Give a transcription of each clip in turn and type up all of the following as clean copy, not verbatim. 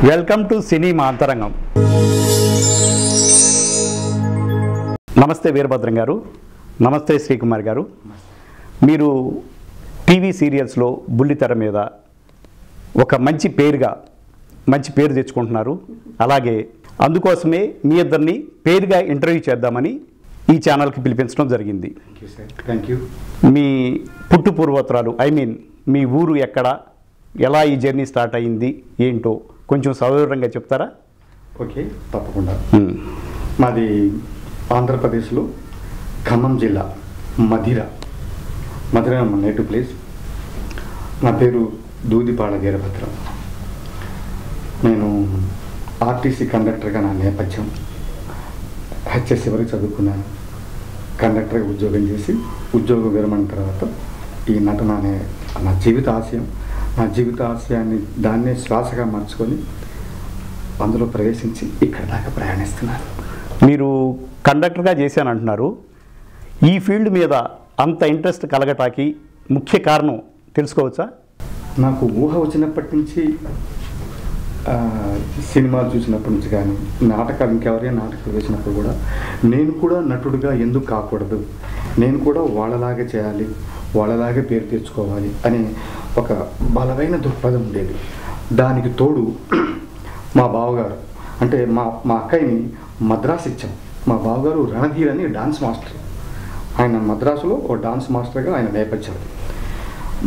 Welcome to cinema అంతరంగం. నమస్తే వీరభద్రం గారు, నమస్తే శ్రీకుమార్ గారు. మీరు టీవీ సీరియల్స్లో బుల్లితెర మీద ఒక మంచి పేరు తెచ్చుకుంటున్నారు. అలాగే అందుకోసమే మీ ఇద్దరిని పేరుగా ఇంటర్వ్యూ చేద్దామని ఈ ఛానల్కి పిలిపించడం జరిగింది. Thank you. మీ పుట్టు పూర్వోత్తరాలు, మీ ఊరు ఎక్కడ, ఎలా ఈ జర్నీ స్టార్ట్ అయింది ఏంటో కొంచెం సవివరంగా చెప్తారా? ఓకే, తప్పకుండా. మాది ఆంధ్రప్రదేశ్లో ఖమ్మం జిల్లా మధిర మా నేటివ్ ప్లేస్. నా పేరు దూదిపాడ వీరభద్రం. నేను ఆర్టీసీ కండక్టర్గా నా నేపథ్యం. హెచ్ఎస్సి వరకు చదువుకున్నాను. కండక్టర్గా ఉద్యోగం చేసి ఉద్యోగ విరమణ తర్వాత ఈ నటన అనే నా జీవిత ఆశయాన్ని దాన్నే శ్వాసగా మార్చుకొని అందులో ప్రవేశించి ఇక్కడ దాకా ప్రయాణిస్తున్నాను. మీరు కండక్టర్గా చేశానంటున్నారు. ఈ ఫీల్డ్ మీద అంత ఇంట్రెస్ట్ కలగటానికి ముఖ్య కారణం తెలుసుకోవచ్చా? నాకు ఊహ వచ్చినప్పటి నుంచి, సినిమాలు చూసినప్పటి నుంచి కానీ, నాటకాలు ఇంకెవరైనా నాటకాలు వేసినప్పుడు కూడా నేను కూడా నటుడిగా ఎందుకు కాకూడదు, నేను కూడా వాళ్ళలాగే చేయాలి, వాళ్ళలాగే పేరు తెచ్చుకోవాలి అనే ఒక బలమైన దృక్పథం ఉండేది. దానికి తోడు మా బావగారు, అంటే మా అక్కయ్యని మద్రాసు ఇచ్చాం. మా బావగారు రణధీర్ అని డాన్స్ మాస్టర్. ఆయన మద్రాసులో ఓ డాన్స్ మాస్టర్గా ఆయన నేపథ్యం.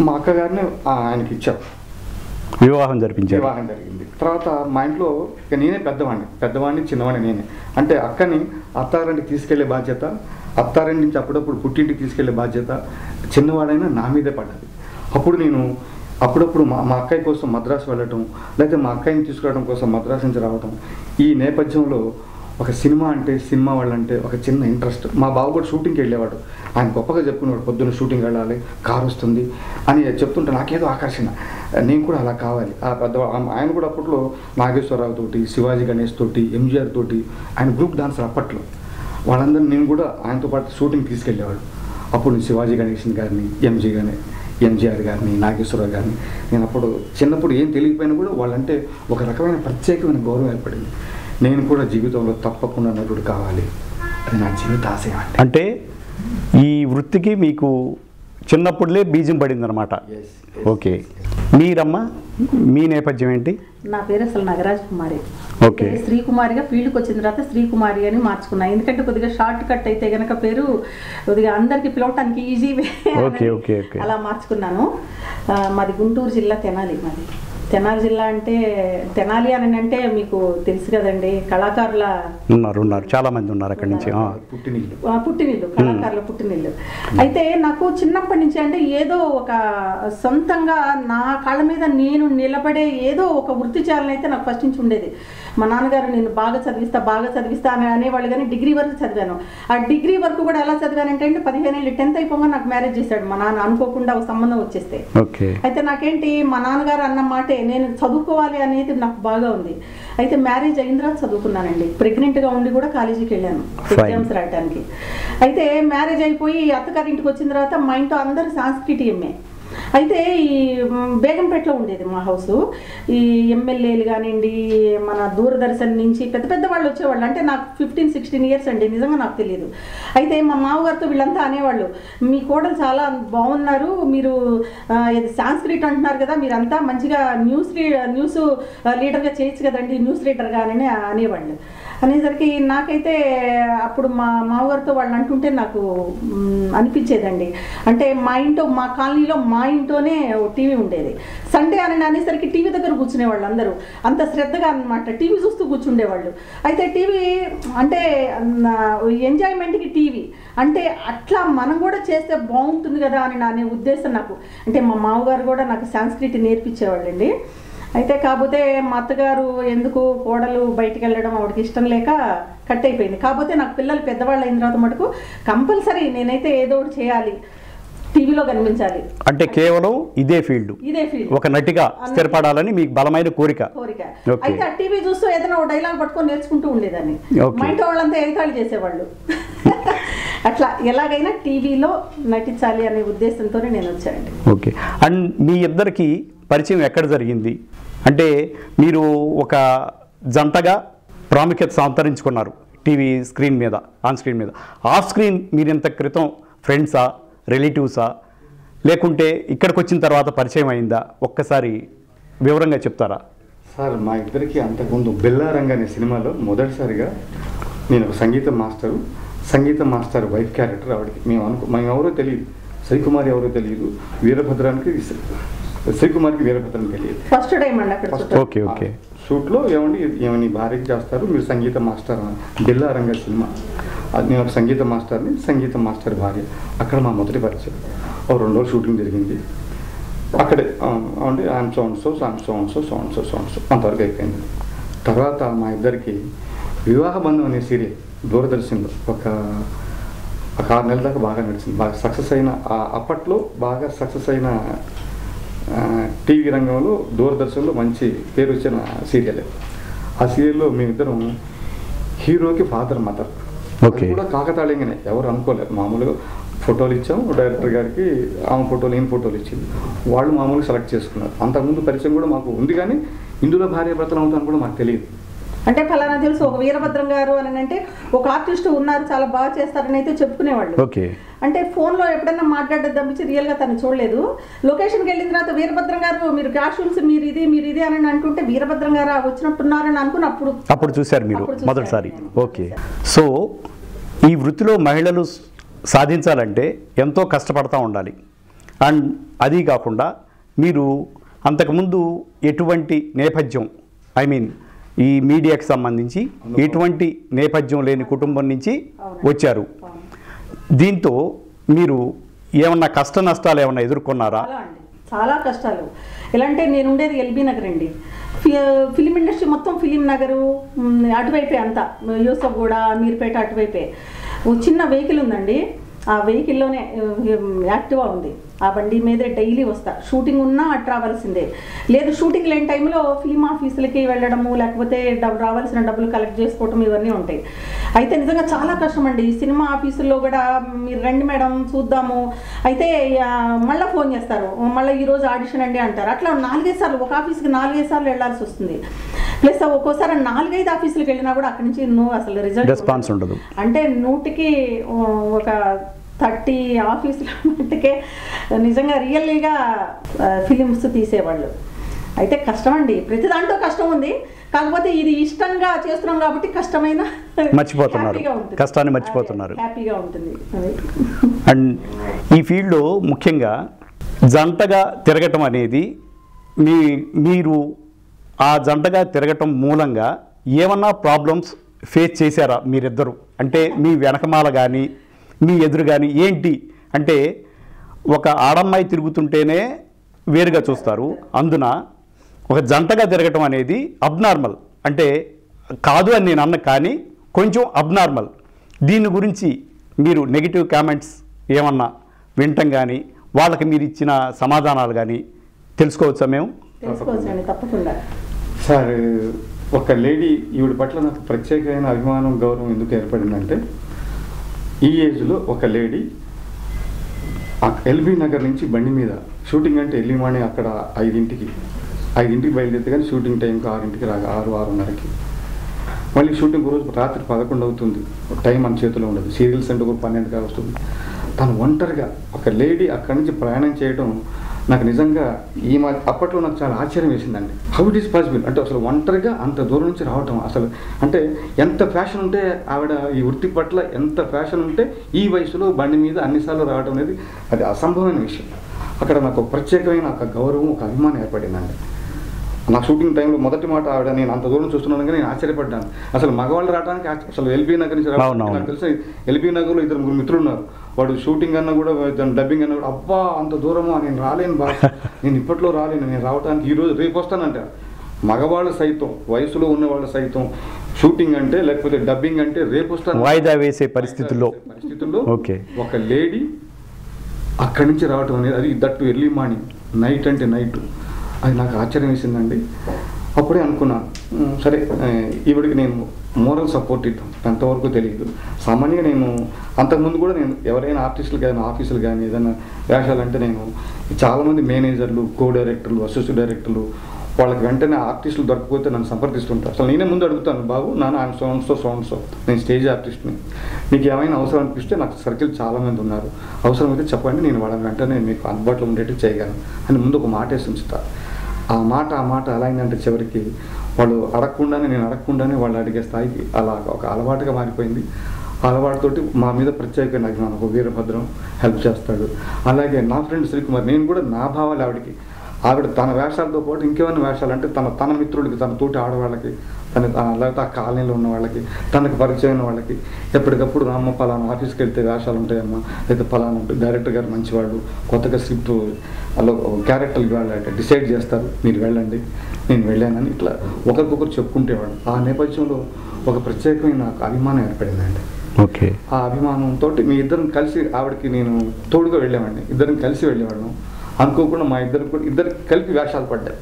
మా అక్కగారిని ఆయనకి ఇచ్చాం. వివాహం జరిగింది. తర్వాత మా ఇంట్లో ఇక నేనే పెద్దవాడిని చిన్నవాడిని నేనే. అంటే అక్కని అత్తారింటికి తీసుకెళ్లే బాధ్యత, అత్తారింటి నుంచి అప్పుడప్పుడు పుట్టింటికి తీసుకెళ్లే బాధ్యత చిన్నవాడైనా నా మీదే పడ్డది. అప్పుడు నేను అప్పుడప్పుడు మా అక్కయ్య కోసం మద్రాసు వెళ్ళటం, లేకపోతే మా అక్కయ్యని తీసుకురావడం కోసం మద్రాసు నుంచి రావటం, ఈ నేపథ్యంలో ఒక సినిమా వాళ్ళంటే ఒక చిన్న ఇంట్రెస్ట్. మా బావ కూడా షూటింగ్కి వెళ్ళేవాడు. ఆయన గొప్పగా చెప్పుకునేవాడు, పొద్దున్న షూటింగ్ వెళ్ళాలి, కారు వస్తుంది అని చెప్తుంటే నాకేదో ఆకర్షణ, నేను కూడా అలా కావాలి. ఆ ఆయన కూడా అప్పట్లో నాగేశ్వరరావు తోటి, శివాజీ గణేష్ తోటి, ఎంజీఆర్ తోటి ఆయన గ్రూప్ డాన్సర్ అప్పట్లో. వాళ్ళందరూ నేను కూడా ఆయనతో పాటు షూటింగ్ తీసుకెళ్ళేవాడు. అప్పుడు శివాజీ గణేష్ గారిని, ఎంజీఆర్ గారిని, నాగేశ్వరరావు గారిని నేను అప్పుడు చిన్నప్పుడు ఏం తెలియకపోయినా కూడా వాళ్ళంటే ఒక రకమైన ప్రత్యేకమైన గౌరవం ఏర్పడింది. నేను కూడా జీవితంలో తప్పకుండా నటుడు కావాలి, అది నా జీవిత ఆశయం. అంటే ఈ వృత్తికి మీకు చిన్నప్పుడులే బీజం పడింది అనమాట. ఓకే, మీరమ్మా మీ నేపథ్యం ఏంటి? నా పేరు అసలు నగరాజ్ కుమారి. ఓకే, శ్రీకుమారిగా ఫీల్డ్కి వచ్చిన తర్వాత శ్రీకుమారి అని మార్చుకున్నా. ఎందుకంటే కొద్దిగా షార్ట్ కట్ అయితే కనుక పేరు కొద్దిగా అందరికి పిలవటానికి ఈజీ అలా మార్చుకున్నాను. మాది గుంటూరు జిల్లా తెనాలి జిల్లా. అంటే తెనాలి అని అంటే మీకు తెలుసు కదండి, కళాకారుల ఉన్నారు చాలా మంది ఉన్నారు అక్కడి నుంచి. పుట్టినిల్లు, కళాకారుల పుట్టినిల్లు. అయితే నాకు చిన్నప్పటి నుంచి అంటే ఏదో ఒక సొంతంగా నా కాళ్ళ మీద నేను నిలబడే ఏదో ఒక వృత్తి చేయాలని అయితే నాకు ఫస్ట్ నుంచి ఉండేది. మా నాన్నగారు నేను బాగా చదివిస్తా అని అనేవాళ్ళు, కానీ డిగ్రీ వరకు చదివాను. ఆ డిగ్రీ వరకు కూడా ఎలా చదివానంటే 15 ఏళ్ళు 10th అయిపోగా నాకు మ్యారేజ్ చేశాడు మా నాన్న, అనుకోకుండా ఒక సంబంధం వచ్చేస్తే. అయితే నాకేంటి మా నాన్నగారు అన్న మాటే నేను చదువుకోవాలి అనేది నాకు బాగా ఉంది. అయితే మ్యారేజ్ అయిన తర్వాత చదువుకున్నానండి. ప్రెగ్నెంట్గా ఉండి కూడా కాలేజీకి వెళ్ళాను ఎగ్జామ్స్ రాయడానికి. అయితే మ్యారేజ్ అయిపోయి అత్తగారింటికి వచ్చిన తర్వాత మా ఇంట్లో అందరూ సంస్కృతి ఎంఏ. అయితే ఈ బేగంపేటలో ఉండేది మా హౌస్. ఈ ఎమ్మెల్యేలు కానివ్వండి, మన దూరదర్శన్ నుంచి పెద్ద వాళ్ళు వచ్చేవాళ్ళు. అంటే నాకు 15-16 ఇయర్స్ అండి, నిజంగా నాకు తెలియదు. అయితే మా మామగారితో వీళ్ళంతా అనేవాళ్ళు, మీ కోడలు చాలా బాగున్నారు, మీరు సాంస్క్రిట్ అంటున్నారు కదా, మీరంతా మంచిగా న్యూస్ లీడర్గా చేయొచ్చు కదండి, న్యూస్ లీడర్గా అని అనేవాళ్ళు. అనేసరికి నాకైతే అప్పుడు మా మామగారితో వాళ్ళు అంటుంటే నాకు అనిపించేదండి. అంటే మా కాలనీలో మా ఇంట్లోనే టీవీ ఉండేది. సండే అని అనేసరికి టీవీ దగ్గర కూర్చునేవాళ్ళు అందరూ, అంత శ్రద్ధగా అనమాట టీవీ చూస్తూ కూర్చుండేవాళ్ళు. అయితే టీవీ అంటే ఎంజాయ్మెంట్కి టీవీ అంటే అట్లా మనం కూడా చేస్తే బాగుంటుంది కదా అని నా ఉద్దేశం నాకు. అంటే మా మామగారు కూడా నాకు సంస్కృతి నేర్పించేవాళ్ళండి. అయితే కాకపోతే మా అత్తగారు ఎందుకు కోడలు బయటికి వెళ్ళడం ఆవిడకి ఇష్టం లేక కట్ అయిపోయింది. కాకపోతే నాకు పిల్లలు పెద్దవాళ్ళు అయిన తర్వాత మటుకు కంపల్సరీ నేనైతే ఏదో ఒకటి చేయాలి, టీవీలో కనిపించాలి. అంటే కేవలం ఇదే ఫీల్డ్ ఒక నటిగా స్థిరపడాలని మీకు బలమైన కోరిక. అయితే ఆ టీవీ చూస్తూ ఏదైనా ఒక డైలాగ్ పట్టుకొని నేర్చుకుంటూ ఉండేదాన్ని. మా ఇంట్లో వాళ్ళంతా ఎగతాళి చేసేవాళ్ళు. అట్లా ఎలాగైనా టీవీలో నటించాలి అనే ఉద్దేశంతోనే నేను వచ్చానండి. ఓకే, అండ్ మీ ఇద్దరికి పరిచయం ఎక్కడ జరిగింది? అంటే మీరు ఒక జంటగా ప్రాముఖ్యత సంతరించుకున్నారు టీవీ స్క్రీన్ మీద, ఆన్ స్క్రీన్ మీద. ఆఫ్ స్క్రీన్ మీరు ఇంత క్రితం ఫ్రెండ్సా, రిలేటివ్సా, లేకుంటే ఇక్కడికి వచ్చిన తర్వాత పరిచయం అయిందా? ఒక్కసారి వివరంగా చెప్తారా? సార్, మా ఇద్దరికి అంతకుముందు బెల్లారంగ అనే సినిమాలో మొదటిసారిగా నేను ఒక సంగీత మాస్టర్ వైఫ్ క్యారెక్టర్ ఆవిడకి మేము ఎవరో తెలియదు. శ్రీకుమారి ఎవరో తెలియదు, వీరభద్రానికి శ్రీకుమార్కి వీరభద్రానికి తెలియదు. ఫస్ట్ టైం అండి అక్కడ. ఓకే. షూట్లో ఏమని భార్యకి చేస్తారు, మీరు సంగీత మాస్టర్ బెల్లారంగ సినిమా. నేను ఒక సంగీత మాస్టర్ని, సంగీత మాస్టర్ భార్య. అక్కడ మా మొదటి పరిచయం. 2 రోజులు షూటింగ్ జరిగింది అక్కడే. అంటే ఐఎమ్ సో అంతవరకు అయిపోయింది. తర్వాత మా ఇద్దరికి వివాహ బంధం అనే సీరియల్ దూరదర్శన్లో ఒక 6 నెలల దాకా బాగా నడిచింది. బాగా సక్సెస్ అయిన, అప్పట్లో బాగా సక్సెస్ అయిన టీవీ రంగంలో దూరదర్శన్లో మంచి పేరు వచ్చిన సీరియల్. ఆ సీరియల్లో మేమిద్దరం హీరోకి ఫాదర్ మదర్. కూడా కాకతాళీయంగానే, ఎవరు అనుకోలేదు. మామూలుగా ఫోటోలు ఇచ్చాం డైరెక్టర్ గారికి, ఆమె ఫోటోలు ఈయన ఫోటోలు ఇచ్చింది. వాళ్ళు మామూలుగా సెలెక్ట్ చేసుకున్నారు. అంతకుముందు పరిచయం కూడా మాకు ఉంది, కానీ ఇందులో భార్య భర్తలు అవుతాను కూడా మాకు తెలియదు. అంటే ఫలానా తెలుసు ఒక వీరభద్రం గారు అని అంటే ఒక ఆర్టిస్ట్ ఉన్నారు, చాలా బాగా చేస్తారని అయితే చెప్పుకునేవాళ్ళు. అంటే ఫోన్లో ఎప్పుడైనా మాట్లాడడం తప్పించి రియల్గా తను చూడలేదు. లొకేషన్కి వెళ్ళిన తర్వాత వీరభద్రం గారు మీరు క్యాషువల్స్ మీరు ఇది అని అంటుంటే వీరభద్రం గారు వచ్చినట్టున్నారని అనుకుని అప్పుడు చూశారు మీరు మొదటిసారి. ఓకే. సో ఈ వృత్తిలో మహిళలు సాధించాలంటే ఎంతో కష్టపడతా ఉండాలి. అండ్ అది కాకుండా మీరు అంతకుముందు ఎటువంటి నేపథ్యం, ఐ మీన్ ఈ మీడియాకి సంబంధించి ఎటువంటి నేపథ్యం లేని కుటుంబం నుంచి వచ్చారు. దీంతో మీరు ఏమన్నా కష్ట నష్టాలు ఏమన్నా ఎదుర్కొన్నారా? చాలా కష్టాలు. ఎలా అంటే నేను ఉండేది ఎల్బీ నగర్ అండి. ఫిలిం ఇండస్ట్రీ మొత్తం ఫిలిం నగరు అటువైపే, అంతా యూసఫ్గూడ, మీర్పేట అటువైపే. చిన్న వెహికల్ ఉందండి, ఆ వెహికల్లోనే యాక్టివా ఉంది. ఆ బండి మీదే డైలీ వస్తా. షూటింగ్ ఉన్నా అటు రావాల్సిందే. లేదు షూటింగ్ లేని టైంలో ఫిలిం ఆఫీసులకి వెళ్ళడము, లేకపోతే రావాల్సిన డబ్బులు కలెక్ట్ చేసుకోవటం, ఇవన్నీ ఉంటాయి. అయితే నిజంగా చాలా కష్టం అండి. సినిమా ఆఫీసుల్లో కూడా మీరు రండి మేడం చూద్దాము, అయితే మళ్ళీ ఫోన్ చేస్తారు, మళ్ళీ ఈరోజు ఆడిషన్ అండి అంటారు. అట్లా 4-5 సార్లు, ఒక ఆఫీస్కి 4-5 సార్లు వెళ్ళాల్సి వస్తుంది. ప్లస్ ఒక్కోసారి 4-5 ఆఫీసులకు వెళ్ళినా కూడా అక్కడి నుంచి అసలు రిజల్ట్ రెస్పాన్స్ ఉండదు. అంటే 100కి ఒక 30 ఆఫీసుల మట్టుకే నిజంగా రియల్లీగా ఫిలిమ్స్ తీసేవాళ్ళు. అయితే కష్టం అండి, ప్రతి దాంట్లో కష్టం ఉంది. కాకపోతే ఇది ఇష్టంగా చేస్తున్నాం కాబట్టి కష్టమైన మర్చిపోతున్నారు, కష్టాన్ని మర్చిపోతున్నారు, హ్యాపీగా ఉంటుంది. అండ్ ఈ ఫీల్డ్లో ముఖ్యంగా జంటగా తిరగటం అనేది మీరు ఆ జంటగా తిరగటం మూలంగా ఏమన్నా ప్రాబ్లమ్స్ ఫేస్ చేశారా మీరిద్దరు? అంటే మీ వెనకమాల కానీ మీ ఎదురు కానీ ఏంటి అంటే, ఒక ఆడమ్మాయి తిరుగుతుంటేనే వేరుగా చూస్తారు, అందున ఒక జంటగా తిరగటం అనేది అబ్నార్మల్. అంటే కాదు అని నేను అన్న, కానీ కొంచెం అబ్నార్మల్. దీని గురించి మీరు నెగిటివ్ కామెంట్స్ ఏమన్నా వినటం కానీ, వాళ్ళకి మీరు ఇచ్చిన సమాధానాలు కానీ తెలుసుకోవచ్చా? మేము తెలుసుకోవచ్చండి, తప్పకుండా. సార్, ఒక లేడీ ఈవిడ పట్ల నాకు ప్రత్యేకమైన అభిమానం, గౌరవం ఎందుకు ఏర్పడిందంటే, ఈ ఏజ్లో ఒక లేడీ ఎల్బీ నగర్ నుంచి బండి మీద షూటింగ్ అంటే ఎర్లీ మార్నింగ్ అక్కడ 5ంటికి బయలుదేరితే కానీ షూటింగ్ టైంకి 6ంటికి రాగా 6-6:30కి మళ్ళీ షూటింగ్ రోజు రాత్రి 11 అవుతుంది. టైం మన చేతిలో ఉండదు. సీరియల్స్ అంటే ఒక 12గా వస్తుంది. తను ఒంటరిగా ఒక లేడీ అక్కడి నుంచి ప్రయాణం చేయడం నాకు నిజంగా అప్పట్లో నాకు చాలా ఆశ్చర్యం వేసిందండి. హౌ ఇట్ ఈస్ పాసిబుల్ అంటే అసలు ఒంటరిగా అంత దూరం నుంచి రావటం, అసలు అంటే ఎంత ఫ్యాషన్ ఉంటే ఆవిడ ఈ వృత్తి పట్ల ఎంత ఫ్యాషన్ ఉంటే ఈ వయసులో బండి మీద అన్నిసార్లు రావడం అనేది అది అసంభవమైన విషయం. అక్కడ నాకు ప్రత్యేకమైన ఒక గౌరవం, ఒక అభిమానం ఏర్పడిందండి. నా షూటింగ్ టైంలో మొదటి మాట ఆవిడ, నేను అంత దూరం చూస్తున్నాను కానీ నేను ఆశ్చర్యపడ్డాను. అసలు మగవాళ్ళు రావడానికి అసలు ఎల్బీ నగర్ నుంచి రావడానికి నాకు తెలిసి ఎల్బీ నగర్లో 2-3 మిత్రులు ఉన్నారు. వాడు షూటింగ్ అన్నా కూడా డబ్బింగ్ అన్నా కూడా అబ్బా అంత దూరమా, నేను రాలేను బాగా, నేను ఇప్పట్లో రాలేను, నేను రావడానికి ఈరోజు రేపు వస్తానంట. మగవాళ్ళు సైతం, వయసులో ఉన్నవాళ్ళు సైతం షూటింగ్ అంటే లేకపోతే డబ్బింగ్ అంటే రేపు వస్తాను వాయిదా వేసే పరిస్థితుల్లో ఒక లేడీ అక్కడి నుంచి రావటం అనేది, అది దట్టు ఎర్లీ మార్నింగ్, నైట్ అంటే నైట్, అది నాకు ఆశ్చర్యం వేసిందండి. అప్పుడే అనుకున్నాను, సరే ఈవిడికి నేను మోరల్ సపోర్ట్ ఇద్దాం. ఎంతవరకు తెలియదు. సామాన్యంగా నేను అంతకుముందు కూడా నేను ఎవరైనా ఆర్టిస్టులు కానీ ఆఫీసులు కానీ ఏదైనా వేషాలంటే నేను చాలామంది మేనేజర్లు, కో డైరెక్టర్లు, అసోసియేట్ డైరెక్టర్లు వాళ్ళకి వెంటనే ఆర్టిస్టులు దొరకకపోతే నన్ను సంప్రదిస్తుంటారు. అసలు నేనే ముందు అడుగుతాను, బాబు నాన్న ఆయన సో నేను స్టేజ్ ఆర్టిస్ట్ని, మీకు ఏమైనా అవసరం అనిపిస్తే నాకు సర్కిల్ చాలామంది ఉన్నారు, అవసరమైతే చెప్పండి, నేను వాళ్ళని వెంటనే మీకు అందుబాటులో ఉండేట్టు చేయగలను అని ముందు ఒక మాట వేసి ఉంచుతారు. ఆ మాట ఎలా అయిందంటే చివరికి వాళ్ళు నేను అడగకుండానే వాళ్ళు అడిగే స్థాయికి అలా ఒక అలవాటుగా మారిపోయింది. ఆ అలవాటుతోటి మా మీద ప్రత్యేకంగా అభిమానం. ఒక వీరభద్రం హెల్ప్ చేస్తాడు. అలాగే నా ఫ్రెండ్ శ్రీకుమార్, నేను కూడా నా భావాలు ఆవిడ తన వేషాలతో పాటు ఇంకేమైనా వేషాలు అంటే తన మిత్రులకి, తన తోటి ఆడవాళ్ళకి, లేకపోతే ఆ కాలనీలో ఉన్న వాళ్ళకి, తనకు పరిచయం వాళ్ళకి ఎప్పటికప్పుడు రామ్మ పలానా ఆఫీస్కి వెళ్తే వేషాలు ఉంటాయమ్మా, లేదా పలానా డైరెక్టర్ గారు మంచివాళ్ళు, కొత్తగా స్క్రిప్ట్ అలా క్యారెక్టర్లు వాళ్ళు డిసైడ్ చేస్తారు, మీరు వెళ్ళండి, నేను వెళ్ళానని ఇట్లా ఒకరికొకరు చెప్పుకుంటేవాడు. ఆ నేపథ్యంలో ఒక ప్రత్యేకమైన అభిమానం ఏర్పడిందండి. ఓకే. ఆ అభిమానంతో మీ ఇద్దరం కలిసి ఆవిడకి నేను తోడుగా వెళ్ళామండి. ఇద్దరం కలిసి వెళ్ళేవాళ్ళం. అనుకోకుండా మా ఇద్దరు కలిపి వేషాలు పడ్డాయి.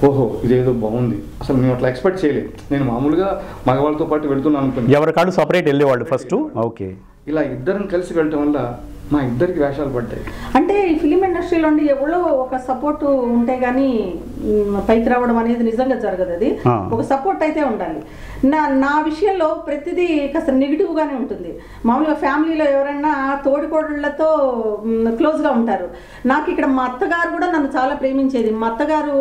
ఓహో ఇదేదో బాగుంది, అసలు మేము అట్లా ఎక్స్పెక్ట్ చేయలేదు. నేను మామూలుగా మగవాళ్ళతో పాటు వెళ్తున్నాను అనుకున్నాను, ఎవరికాడు సపరేట్ వెళ్ళేవాళ్ళు ఫస్ట్. ఓకే. ఇలా ఇద్దరం కలిసి వెళ్ళటం వల్ల మా ఇద్దరికి వేషాలు పడ్డాయి. అంటే ఈ ఫిలిం ఇండస్ట్రీలో ఉండి ఎవరో ఒక సపోర్ట్ ఉంటే కానీ పైకి రావడం అనేది నిజంగా జరగదు. అది ఒక సపోర్ట్ అయితే ఉండాలి. నా విషయంలో ప్రతిదీ కాస్త నెగిటివ్గానే ఉంటుంది. మామూలుగా ఫ్యామిలీలో ఎవరైనా తోడికోడళ్లతో క్లోజ్గా ఉంటారు. నాకు ఇక్కడ మా అత్తగారు కూడా నన్ను చాలా ప్రేమించేది. మా అత్తగారు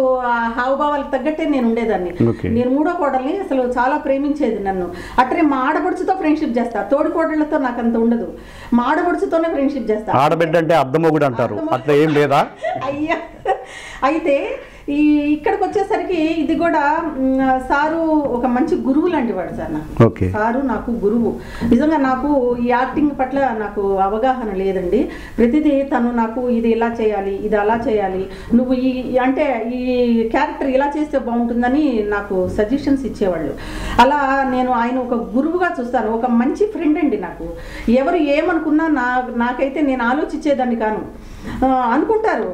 హావభావాలకు తగ్గట్టే నేను ఉండేదాన్ని. నేను మూడో కోడల్ని, అసలు చాలా ప్రేమించేది నన్ను. అట్లే మా ఆడపడుచుతో ఫ్రెండ్షిప్ చేస్తా, తోడికోడళ్లతో నాకు అంత ఉండదు. మా ఆడపడుచుతోనే ఫ్రెండ్షిప్ చేస్తా. ఆడబిడ్డ అంటే అర్థమొగుడు అంటారు, అట్లా ఏం లేదా? అయ్యా, అయితే ఇక్కడికి వచ్చేసరికి ఇది కూడా సారు ఒక మంచి గురువు లాంటి వాడు సార్ నాకు. సారు నాకు గురువు. నిజంగా నాకు ఈ యాక్టింగ్ పట్ల నాకు అవగాహన లేదండి. ప్రతిదీ తను నాకు ఇది ఇలా చేయాలి, ఇది అలా చేయాలి, నువ్వు అంటే ఈ క్యారెక్టర్ ఇలా చేస్తే బాగుంటుందని నాకు సజెషన్స్ ఇచ్చేవాళ్ళు. అలా నేను ఆయన ఒక గురువుగా చూస్తాను. ఒక మంచి ఫ్రెండ్ అండి నాకు. ఎవరు ఏమనుకున్నా నాకైతే నేను ఆలోచించేదాన్ని కాను. అనుకుంటారు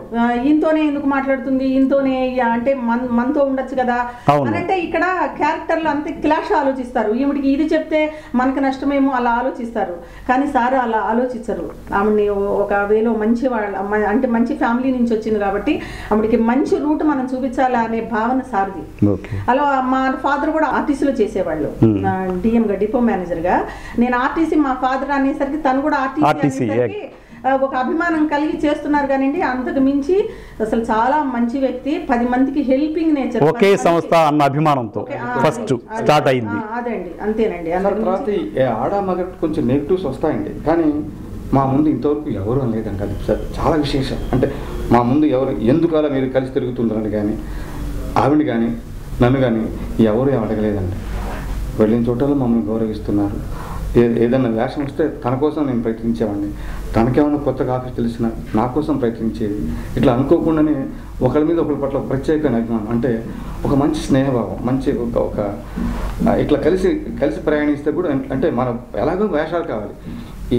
ఈయనతోనే ఎందుకు మాట్లాడుతుంది, ఈయనతోనే అంటే మనతో ఉండొచ్చు కదా అని. అంటే ఇక్కడ క్యారెక్టర్లు అంతే క్లాష్ ఆలోచిస్తారు. ఈవిడికి ఇది చెప్తే మనకు నష్టమేమో అలా ఆలోచిస్తారు. కానీ సార్ అలా ఆలోచించరు. ఆమెని ఒక వేలో మంచి అంటే మంచి ఫ్యామిలీ నుంచి వచ్చింది కాబట్టి ఆవిడకి మంచి రూట్ మనం చూపించాలి అనే భావన సార్ది. అలా మా ఫాదర్ కూడా ఆర్టీసీలో చేసేవాళ్ళు, డిఎంగా డిపో మేనేజర్గా. నేను ఆర్టీసీ, మా ఫాదర్ అనేసరికి తను కూడా ఆర్టీసీ అనేసరికి ఒక అభిమానం కలిగి చేస్తున్నారు. కానివ్వండి, అంతకు మించి అసలు చాలా మంచి వ్యక్తి. 10 మందికి హెల్పింగ్ నేచర్. ఒకే సంస్థ అన్న అభిమానంతో ఫస్ట్ స్టార్ట్ అయింది. అదండి, అంతేనండి. తర్వాత ఆడ మగ కొంచెం నెగిటివ్స్ వస్తాయండి, కానీ మా ముందు ఇంతవరకు ఎవరు అనలేదండి. అది చాలా విశేషం. అంటే మా ముందు ఎవరు ఎందుకు అలా మీరు కలిసి తిరుగుతుందని కానీ, ఆవిడ కానీ నన్ను కానీ ఎవరు అడగలేదండి. వెళ్ళిన చోటలో మమ్మల్ని గౌరవిస్తున్నారు. ఏదైనా వేషం వస్తే తన కోసం నేను ప్రయత్నించేవాడిని, తనకేమైనా కొత్తగా ఆఫీస్ తెలిసిన నా కోసం ప్రయత్నించేది. ఇట్లా అనుకోకుండానే ఒకరి మీద ఒకరి పట్ల ప్రత్యేకమైన అభిమానం, అంటే ఒక మంచి స్నేహభావం, మంచి ఒక ఇట్లా కలిసి ప్రయాణిస్తే కూడా అంటే మనం ఎలాగో వేషాలు కావాలి.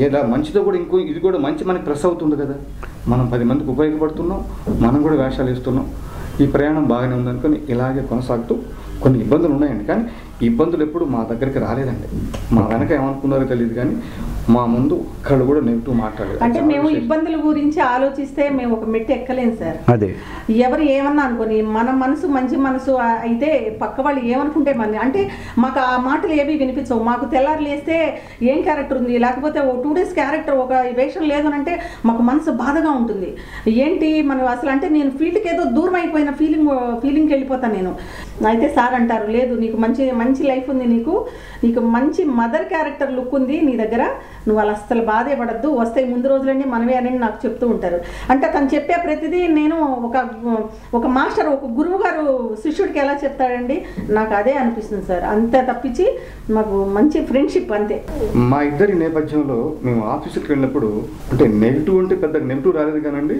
ఏదా మంచితో కూడా ఇది కూడా మంచి మనకి ప్రెస్ అవుతుంది కదా, మనం 10 మందికి ఉపయోగపడుతున్నాం, మనం కూడా వేషాలు ఇస్తున్నాం. ఈ ప్రయాణం బాగానే ఉందనుకొని ఇలాగే కొనసాగుతూ కొన్ని ఇబ్బందులు ఉన్నాయండి. కానీ ఇబ్బందులు ఎప్పుడు మా దగ్గరికి రాలేదండి. మా వెనక ఏమనుకున్నారో తెలియదు, కానీ మా ముందు ఒక్కళ్ళు కూడా నెగిటివ్ మాట్లాడలేదు. అంటే మేము ఇబ్బందుల గురించి ఆలోచిస్తే మేము ఒక మెట్టు ఎక్కలేము సార్. అదే ఎవరు ఏమన్నా అనుకోని, మన మనసు మంచి మనసు అయితే పక్క వాళ్ళు ఏమనుకుంటే మన అంటే మాకు ఆ మాటలు ఏవి వినిపించవు. మాకు తెల్లారు లేస్తే ఏం క్యారెక్టర్ ఉంది, లేకపోతే 2 days క్యారెక్టర్ ఒక వేషం లేదు అని అంటే మాకు మనసు బాధగా ఉంటుంది. ఏంటి మనం అసలు అంటే నేను ఫీల్డ్కి ఏదో దూరం అయిపోయిన ఫీలింగ్కి వెళ్ళిపోతాను నేను. అయితే సార్ అంటారు, లేదు నీకు మంచి లైఫ్ ఉంది, నీకు మంచి మదర్ క్యారెక్టర్ లుక్ ఉంది నీ దగ్గర, నువ్వు అలా అస్సలు బాధే పడద్దు, వస్తాయి ముందు రోజులన్నీ మనమే అని నాకు చెప్తూ ఉంటారు. అంటే తను చెప్పే ప్రతిదీ నేను ఒక మాస్టర్, ఒక గురువు గారు శిష్యుడికి ఎలా చెప్తాడండి, నాకు అదే అనిపిస్తుంది సార్. అంతే తప్పించి మాకు మంచి ఫ్రెండ్షిప్ అంతే. మా ఇద్దరి నేపథ్యంలో మేము ఆఫీసుకి వెళ్ళినప్పుడు అంటే నెగిటివ్ అంటే పెద్ద నెగిటివ్ రాలేదు కానండి.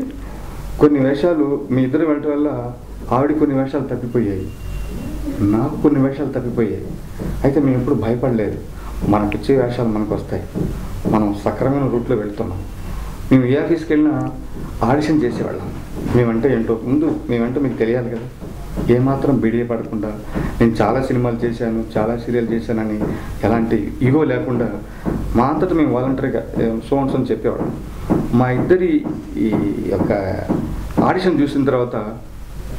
కొన్ని వేషాలు మీ ఇద్దరు వెళ్ళటం వల్ల ఆవిడ కొన్ని వేషాలు తప్పిపోయాయి, నాకు కొన్ని వేషాలు తప్పిపోయాయి. అయితే మేము ఎప్పుడు భయపడలేదు. మనకు వచ్చే వేషాలు మనకు వస్తాయి, మనం సక్రమైన రూట్లో వెళ్తున్నాం. మేము ఏ ఆఫీస్కి వెళ్ళినా ఆడిషన్ చేసేవాళ్ళం. మేమంటే ఏంటో ముందు మేమంటే మీకు తెలియాలి కదా. ఏమాత్రం బిడియ పడకుండా నేను చాలా సినిమాలు చేశాను, చాలా సీరియల్ చేశానని ఎలాంటి ఈగో లేకుండా మా అంతటా మేము వాలంటరీగా సోన్స్ అని చెప్పేవాళ్ళం. మా ఇద్దరి ఈ యొక్క ఆడిషన్ చూసిన తర్వాత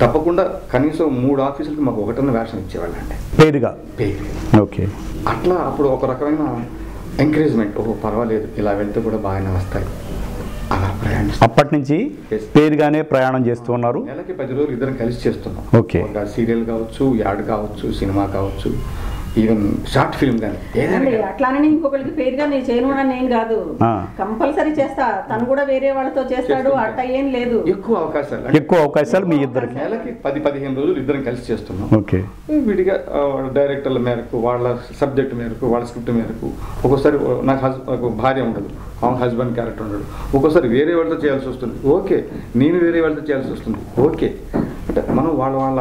తప్పకుండా కనీసం 3 ఆఫీసులకి మాకు ఒకటన్న వేషం ఇచ్చేవాళ్ళండి పేరుగా. పేరు. ఓకే. అట్లా అప్పుడు ఒక రకమైన ఎంకరేజ్మెంట్, ఓహో పర్వాలేదు ఇలా వెళ్తే కూడా బాగానే వస్తాయి అలా ప్రయాణిస్తాం. అప్పటి నుంచి పేరుగానే ప్రయాణం చేస్తూ ఉన్నారు. నెలకి 10 రోజులు ఇద్దరం కలిసి చేస్తున్నాం. ఓకే. ఒక సీరియల్ కావచ్చు, యాడ్ కావచ్చు, సినిమా కావచ్చు, ఈవెన్ షార్ట్ ఫిల్మ్ కానీ ఏదైనా. అట్లానే ఇంకొకరికి పేరుగా నేను చేయను అని ఏం కాదు, కంపల్సరీ చేస్తా. తను కూడా వేరే వాళ్ళతో చేస్తాడు, అట్ట ఏం లేదు. ఎక్కువ అవకాశాలు మీ ఇద్దరికి నెలకి 10-15 రోజులు ఇద్దరం కలిసి చేస్తున్నాం. ఓకే. విడిగా డైరెక్టర్ల మేరకు, వాళ్ళ సబ్జెక్ట్ మేరకు, వాళ్ళ స్క్రిప్ట్ మేరకు. ఒక్కోసారి నాకు భార్య ఉండదు, హస్బెండ్ క్యారెక్టర్ ఉండడు. ఒక్కోసారి వేరే వాళ్ళతో చేయాల్సి వస్తుంది, ఓకే. నేను వేరే వాళ్ళతో చేయాల్సి వస్తుంది, ఓకే. అంటే మనం వాళ్ళ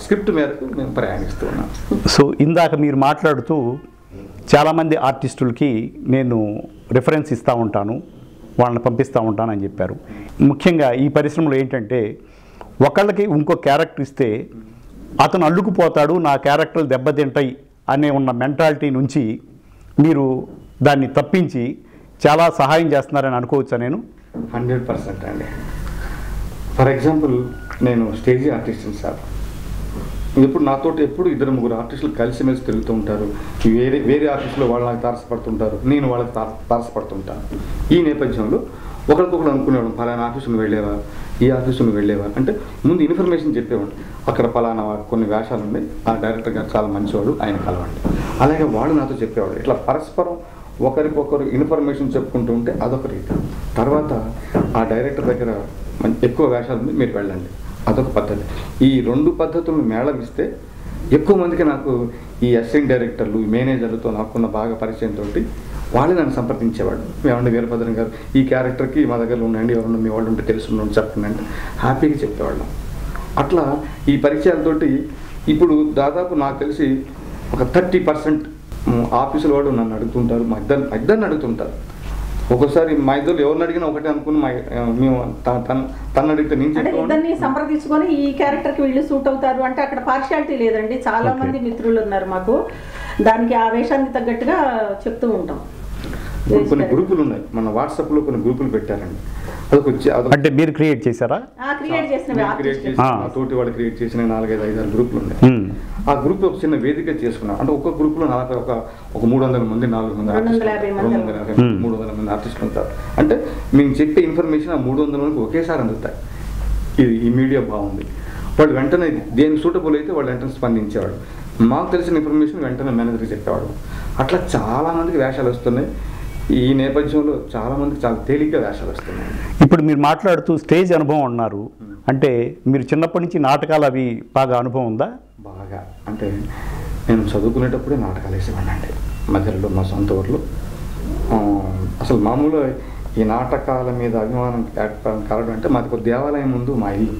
స్క్రిప్ట్ మేరకు మేము ప్రయాణిస్తూ ఉన్నాం. సో ఇందాక మీరు మాట్లాడుతూ చాలామంది ఆర్టిస్టులకి నేను రిఫరెన్స్ ఇస్తూ ఉంటాను, వాళ్ళని పంపిస్తూ ఉంటాను అని చెప్పారు. ముఖ్యంగా ఈ పరిశ్రమలో ఏంటంటే ఒకళ్ళకి ఇంకో క్యారెక్టర్ ఇస్తే అతను అల్లుకుపోతాడు, నా క్యారెక్టర్లు దెబ్బతింటాయి అనే ఉన్న మెంటాలిటీ నుంచి మీరు దాన్ని తప్పించి చాలా సహాయం చేస్తున్నారని అనుకోవచ్చా? నేను 100% అండి. ఫర్ ఎగ్జాంపుల్ నేను స్టేజీ ఆర్టిస్ట్ని సార్. ఇప్పుడు నాతో ఎప్పుడు 2-3 ఆర్టిస్టులు కలిసిమెలిసి తిరుగుతూ ఉంటారు. వేరే ఆఫీసులో వాళ్ళు నాకు తారసపడుతుంటారు, నేను వాళ్ళకి తారసపడుతుంటాను. ఈ నేపథ్యంలో ఒకరికొకరు అనుకునేవాడు, ఫలానా ఆఫీసును వెళ్ళేవా, ఈ ఆఫీసును వెళ్ళేవా అంటే ముందు ఇన్ఫర్మేషన్ చెప్పేవాడు. అక్కడ ఫలానా కొన్ని వేషాలు ఉన్నాయి, ఆ డైరెక్టర్ గారు చాలా మంచివాడు, ఆయన కలవండి. అలాగే వాళ్ళు నాతో చెప్పేవాడు. ఇట్లా పరస్పరం ఒకరికొకరు ఇన్ఫర్మేషన్ చెప్పుకుంటూ ఉంటే అదొక రీతి. తర్వాత ఆ డైరెక్టర్ దగ్గర ఎక్కువ వేషాలు ఉంది, మీరు వెళ్ళండి, అదొక పద్ధతి. ఈ 2 పద్ధతులను మేళవిస్తే ఎక్కువ మందికి నాకు ఈ అసిస్టెంట్ డైరెక్టర్లు, మేనేజర్లతో నాకున్న బాగా పరిచయంతో వాళ్ళే నన్ను సంప్రదించేవాడు. ఏమంటే వీరభద్రం గారు ఈ క్యారెక్టర్కి మా దగ్గర ఉండండి, ఎవరన్నా మీ వాళ్ళు ఉంటే తెలుసుకున్నాను చెప్పండి అంటే హ్యాపీగా చెప్పేవాళ్ళం. అట్లా ఈ పరిచయాలతోటి ఇప్పుడు దాదాపు నాకు తెలిసి ఒక 30% ఆఫీసుల వాడు నన్ను అడుగుతుంటారు, మా ఇద్దరిని అడుగుతుంటారు. ఒక్కోసారి మా ఇద్దరు ఎవరిని అడిగినా ఒకటే అనుకుని మేము తను అడిగితే నేను ఇద్దరిని సంప్రదించుకొని ఈ క్యారెక్టర్కి వీళ్ళు సూట్ అవుతారు అంటే అక్కడ పార్షియాలిటీ లేదండి. చాలా మంది మిత్రులు ఉన్నారు మాకు, దానికి ఆ వేషానికి తగ్గట్టుగా చెప్తూ ఉంటాం. కొన్ని గ్రూపులు ఉన్నాయి, మన వాట్సాప్లో కొన్ని గ్రూపులు పెట్టారండి. అంటే మీరు క్రియేట్ చేశారా? తోటి వాళ్ళు క్రియేట్ చేసిన 4-5 గ్రూపులు ఉన్నాయి. ఆ గ్రూప్ ఒక చిన్న వేదిక చేసుకున్నాం. అంటే ఒక్కొక్క గ్రూప్లో ఒక 300 మంది, 400 మంది, 300 మంది ఆర్టిస్టులు ఉంటారు. అంటే మేము చెప్పే ఇన్ఫర్మేషన్ ఆ 300 మందికి ఒకేసారి అందుతాయి. ఈ మీడియా బాగుంది, వాళ్ళు వెంటనే దేనికి సూటబుల్ అయితే వాళ్ళు వెంటనే స్పందించేవాడు. మాకు తెలిసిన ఇన్ఫర్మేషన్ వెంటనే మేనేజర్కి చెప్పేవాడు. అట్లా చాలామందికి వేషాలు వస్తున్నాయి. ఈ నేపథ్యంలో చాలామందికి చాలా తేలిగ్గా వేషాలు వస్తున్నాయి. ఇప్పుడు మీరు మాట్లాడుతూ స్టేజ్ అనుభవం అన్నారు, అంటే మీరు చిన్నప్పటి నుంచి నాటకాలు అవి బాగా అనుభవం ఉందా? బాగా. అంటే నేను చదువుకునేటప్పుడే నాటకాలు వేసేవాడిని అండి మధ్యలో మా సొంత ఊర్లో. అసలు మామూలుగా ఈ నాటకాల మీద అభిమానం కారణం అంటే మాది ఒక దేవాలయం ముందు మా ఇల్లు.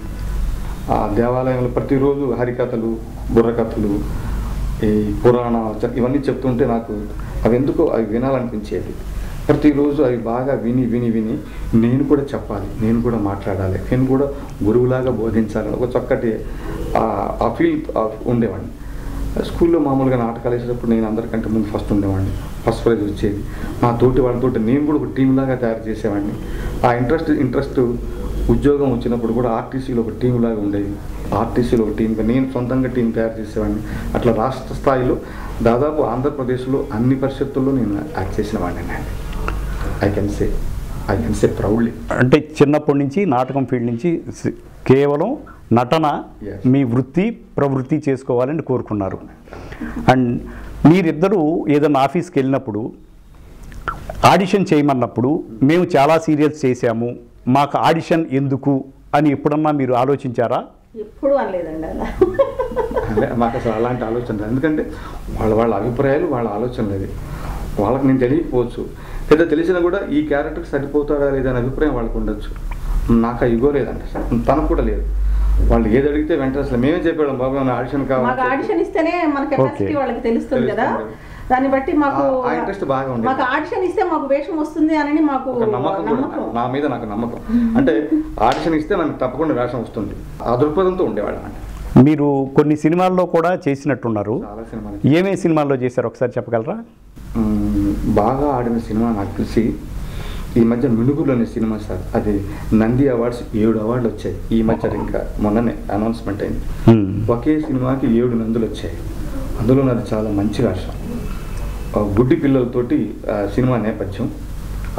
ఆ దేవాలయంలో ప్రతిరోజు హరికథలు, బుర్రకథలు, ఈ పురాణాలు ఇవన్నీ చెప్తుంటే నాకు అవి ఎందుకో అవి వినాలనిపించేది. ప్రతిరోజు అవి బాగా విని నేను కూడా చెప్పాలి, నేను కూడా మాట్లాడాలి, నేను కూడా గురువులాగా బోధించాలి, ఒక చక్కటి ఆ ఫీల్ ఉండేవాడిని. స్కూల్లో మామూలుగా నాటకాలు వేసేటప్పుడు నేను అందరికంటే ముందు ఫస్ట్ ఉండేవాడిని, ఫస్ట్ ప్రైజ్ వచ్చేది. నా తోటి వాళ్ళతో నేను కూడా ఒక టీం లాగా తయారు చేసేవాడిని. ఆ ఇంట్రెస్ట్ ఉద్యోగం వచ్చినప్పుడు కూడా ఆర్టీసీలో ఒక టీం లాగా ఉండేది. ఆర్టీసీలో ఒక టీంగా నేను సొంతంగా టీం తయారు చేసేవాడిని. అట్లా రాష్ట్ర స్థాయిలో దాదాపు ఆంధ్రప్రదేశ్లో అన్ని పరిషత్తుల్లో నేను యాక్ట్ చేసిన వాడిని. I can say proudly. అంటే చిన్నప్పటి నుంచి నాటకం ఫీల్డ్ నుంచి కేవలం నటన మీ ప్రవృత్తి చేసుకోవాలని కోరుకున్నారు. అండ్ మీరిద్దరూ ఏదైనా ఆఫీస్కి వెళ్ళినప్పుడు ఆడిషన్ చేయమన్నప్పుడు మేము చాలా సీరియల్స్ చేశాము, మాకు ఆడిషన్ ఎందుకు అని ఎప్పుడన్నా మీరు ఆలోచించారా? ఎప్పుడు అనలేదండి అలా. మాకు అసలు అలాంటి ఆలోచన, ఎందుకంటే వాళ్ళ అభిప్రాయాలు, వాళ్ళ ఆలోచనలు అది వాళ్ళకి నేను తెలియకపోవచ్చు. పెద్ద తెలిసినా కూడా ఈ క్యారెక్టర్కి సరిపోతాడా లేదని అభిప్రాయం వాళ్ళకు ఉండొచ్చు. నాకు ఆ ఇగో లేదండి, తనకు కూడా లేదు. వాళ్ళు ఏది అడిగితే వెంటనే అసలు మేమే చెప్పాం, బాబు ఆడిషన్ కావాలి, ఆడిషన్ ఇస్తేనే మన కెపాసిటీ వాళ్ళకి తెలుస్తుంది కదా, దాన్ని బట్టి మాకు ఇంట్రెస్ట్ బాగా ఉంది. మాకు ఆడిషన్ ఇస్తే మాకు వేషం వస్తుంది అని మాకు నమ్మకం, నా మీద నాకు నమ్మకం. అంటే ఆడిషన్ ఇస్తే మనకు తప్పకుండా వేషం వస్తుంది, ఆ దృక్పథంతో ఉండేవాళ్ళం. అంటే మీరు కొన్ని సినిమాల్లో కూడా చేసినట్టున్నారు, చాలా సినిమాలు. ఏమేమి సినిమాల్లో చేశారు ఒకసారి చెప్పగలరా? బాగా ఆడిన సినిమా నాకు తెలిసి ఈ మధ్య మినుగురు అనే సినిమా సార్, అది నంది అవార్డ్స్ 7 అవార్డులు వచ్చాయి ఈ మధ్య, ఇంకా మొన్ననే అనౌన్స్మెంట్ అయింది. ఒకే సినిమాకి 7 నందులు వచ్చాయి. అందులో నాది చాలా మంచి వేషం, గుడ్డి పిల్లలతోటి సినిమా నేపథ్యం.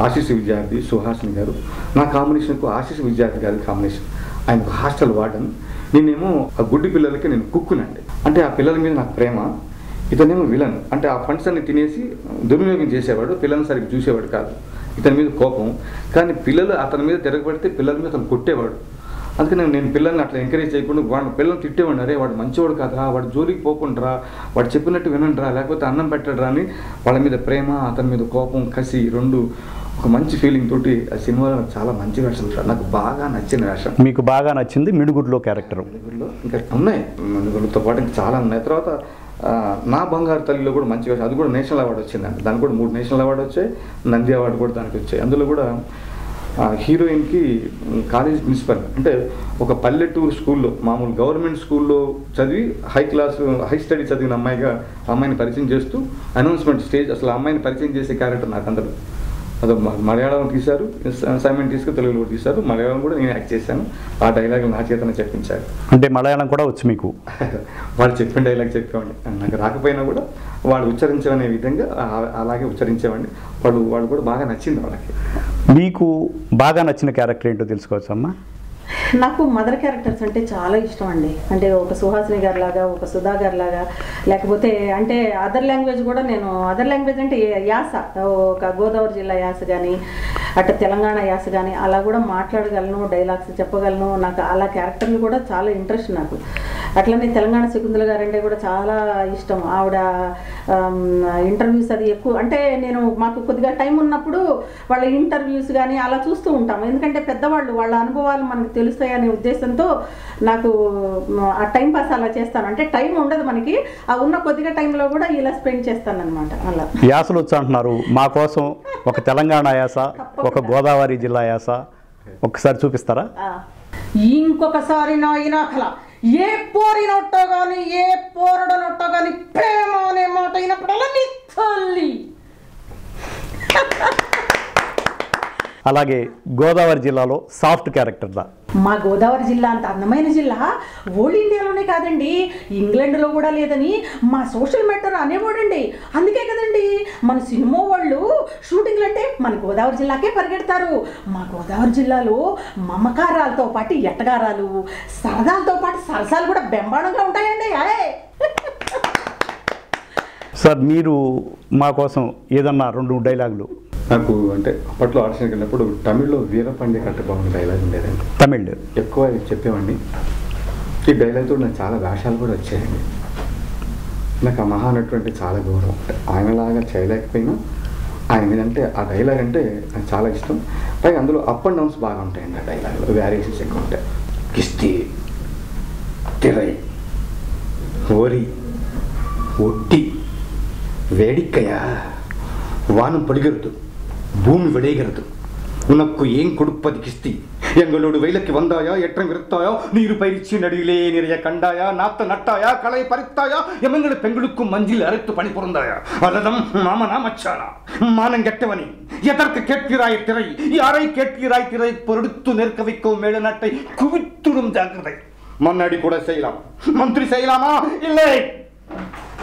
ఆశీష్ విద్యార్థి, సుహాసిని గారు, నా కాంబినేషన్కు ఆశీష్ విద్యార్థి గారి కాంబినేషన్. ఆయన ఒక హాస్టల్ వార్డెన్, నేనేమో ఆ గుడ్డి పిల్లలకి నేను కుక్కునండి. అంటే ఆ పిల్లల మీద నాకు ప్రేమ, ఇతనేమో విలన్. అంటే ఆ ఫండ్స్ అన్ని తినేసి దుర్వినియోగం చేసేవాడు, పిల్లల్ని సరిగ్గా చూసేవాడు కాదు. ఇతని మీద కోపం, కానీ పిల్లలు అతని మీద తిరగబడితే పిల్లల మీద అతను కొట్టేవాడు. అందుకని నేను పిల్లల్ని అట్లా ఎంకరేజ్ చేయకుండా వాడు పిల్లల్ని తిట్టేవాడు. అరే వాడు మంచివాడు కాదురా, వాడు జోలికి పోకుండా వాడు చెప్పినట్టు వినండిరా, లేకపోతే అన్నం పెట్టడరా అని వాళ్ళ మీద ప్రేమ, అతని మీద కోపం, కసి రెండు ఒక మంచి ఫీలింగ్ తోటి ఆ సినిమాలో చాలా మంచి వేషం సార్, నాకు బాగా నచ్చిన వేషం. మీకు బాగా నచ్చింది మినుగురులో క్యారెక్టర్? మినుగురులో ఇంకా ఉన్నాయి, మినుగురుతో పాటు ఇంకా చాలా ఉన్నాయి. తర్వాత నా బంగారు తల్లిలో కూడా మంచి వేషం, అది కూడా నేషనల్ అవార్డు వచ్చిందండి. దానికి కూడా 3 నేషనల్ అవార్డు వచ్చాయి, నంది అవార్డు కూడా దానికి వచ్చాయి. అందులో కూడా హీరోయిన్కి కాలేజ్ ప్రిన్సిపల్, అంటే ఒక పల్లెటూరు స్కూల్లో, మామూలు గవర్నమెంట్ స్కూల్లో చదివి హై స్టడీ చదివిన అమ్మాయిని పరిచయం చేస్తూ అనౌన్స్మెంట్ స్టేజ్, అసలు అమ్మాయిని పరిచయం చేసే క్యారెక్టర్ నాకు అందరూ. అది మలయాళం తీశారు, అసైన్మెంట్ తీసుకుని తెలుగులో కూడా తీశారు, మలయాళం కూడా నేను యాక్ట్ చేశాను. ఆ డైలాగులు నా చేతనే చెప్పించారు. అంటే మలయాళం కూడా వచ్చు మీకు? వాళ్ళు చెప్పిన డైలాగ్ చెప్పేవాడిని, నాకు రాకపోయినా కూడా వాళ్ళు ఉచ్చరించనే విధంగా అలాగే ఉచ్చరించేవాడిని. వాళ్ళు కూడా బాగా నచ్చింది వాళ్ళకి. మీకు బాగా నచ్చిన క్యారెక్టర్ ఏంటో తెలుసుకోవచ్చు అమ్మా? నాకు మదర్ క్యారెక్టర్స్ అంటే చాలా ఇష్టం అండి. అంటే ఒక సుహాసిని గారి లాగా, ఒక సుధా గారి లాగా, లేకపోతే అంటే అదర్ లాంగ్వేజ్ కూడా నేను, అదర్ లాంగ్వేజ్ అంటే యాస, ఒక గోదావరి జిల్లా యాస కానీ, అటు తెలంగాణ యాస కానీ అలా కూడా మాట్లాడగలను, డైలాగ్స్ చెప్పగలను. నాకు అలా క్యారెక్టర్లు కూడా చాలా ఇంట్రెస్ట్ నాకు. అట్లనే తెలంగాణ శకుంతల గారు అంటే కూడా చాలా ఇష్టం. ఆవిడ ఇంటర్వ్యూస్ అది ఎక్కువ, అంటే నేను మాకు కొద్దిగా టైం ఉన్నప్పుడు వాళ్ళ ఇంటర్వ్యూస్ కానీ అలా చూస్తూ ఉంటాము. ఎందుకంటే పెద్దవాళ్ళు, వాళ్ళ అనుభవాలు మనకు తెలుస్తాయనే ఉద్దేశంతో నాకు ఆ టైం పాస్ అలా చేస్తాను. అంటే టైం ఉండదు మనకి, ఆ ఉన్న కొద్దిగా టైంలో కూడా ఇలా స్పెండ్ చేస్తాను అనమాట. అలా యాసలు వచ్చి అంటున్నారు, మా కోసం ఒక తెలంగాణ యాస, ఒక గోదావరి జిల్లా యాస ఒక్కసారి చూపిస్తారా? ఇంకొకసారి నా ఇనాకల ఏ పోరి నొట్టో కానీ, ఏ పోరడ నొట్టో కానీ ప్రేమ అనే మాట అయినప్పుడల్లా నీ తల్లి. అలాగే గోదావరి జిల్లాలో సాఫ్ట్ క్యారెక్టర్దా? మా గోదావరి జిల్లా అంత అందమైన జిల్లా ఓల్డ్ ఇండియాలోనే కాదండి, ఇంగ్లాండ్లో కూడా లేదని మా సోషల్ మీటర్ అనేవాడండి. అందుకే కదండి మన సినిమా వాళ్ళు షూటింగ్లు అంటే మన గోదావరి జిల్లాకే పరిగెడతారు. మా గోదావరి జిల్లాలో మమకారాలతో పాటు ఎట్టగారాలు, సరదాలతో పాటు సరసాలు కూడా బెంబాడంగా ఉంటాయండి. సార్ మీరు మా కోసం ఏదన్నా 2 డైలాగులు? నాకు అంటే అప్పట్లో ఆడిషన్కి వెళ్ళినప్పుడు తమిళ్లో వీరపాండ్య కట్టబాబు డైలాగ్ ఉండేదండి, తమిళ్ ఎక్కువ చెప్పేవాడిని. ఈ డైలాగ్తో నాకు చాలా వేషాలు కూడా వచ్చాయండి. నాకు ఆ మహానటుడు అంటే చాలా గౌరవం. ఆయనలాగా చేయలేకపోయినా ఆయన మీదంటే ఆ డైలాగ్ అంటే నాకు చాలా ఇష్టం. పైగా అందులో అప్ అండ్ డౌన్స్ బాగా ఉంటాయండి, ఆ డైలాగ్లో వేరియేషన్స్ ఎక్కువ ఉంటాయి. కిస్తీ, తిరై, ఓరి, ఒట్టి, వేడిక్కయా, வானம் படுகிறது, பூமி விடைகிறது, உனக்கு ஏன் கொடுப்பது கிஸ்தி, எங்களோடு வெயிலுக்கு வந்தாயா, ஏற்றம் விருத்தாயா, நீர் பயிற்சி நடியிலே நிறைய கண்டாயா, நாத்த நட்டாயா, களை பறித்தாயா, எமங்களை பெண்களுக்கும் மஞ்சில் அரைத்து பணி புரிந்தாயா, அல்லதம் மாமனா மச்சானா, மானம் கெட்டவனி, எதற்கு கேட்கிறாய் திரை, யாரை கேட்கிறாய் திரை, பொருடுத்து நிற்க வைக்கும் மேல நாட்டை குவித்துடும் ஜாக்கிரதை. மன்னாடி கூட செய்யலாம், மந்திரி செய்யலாமா? இல்லை,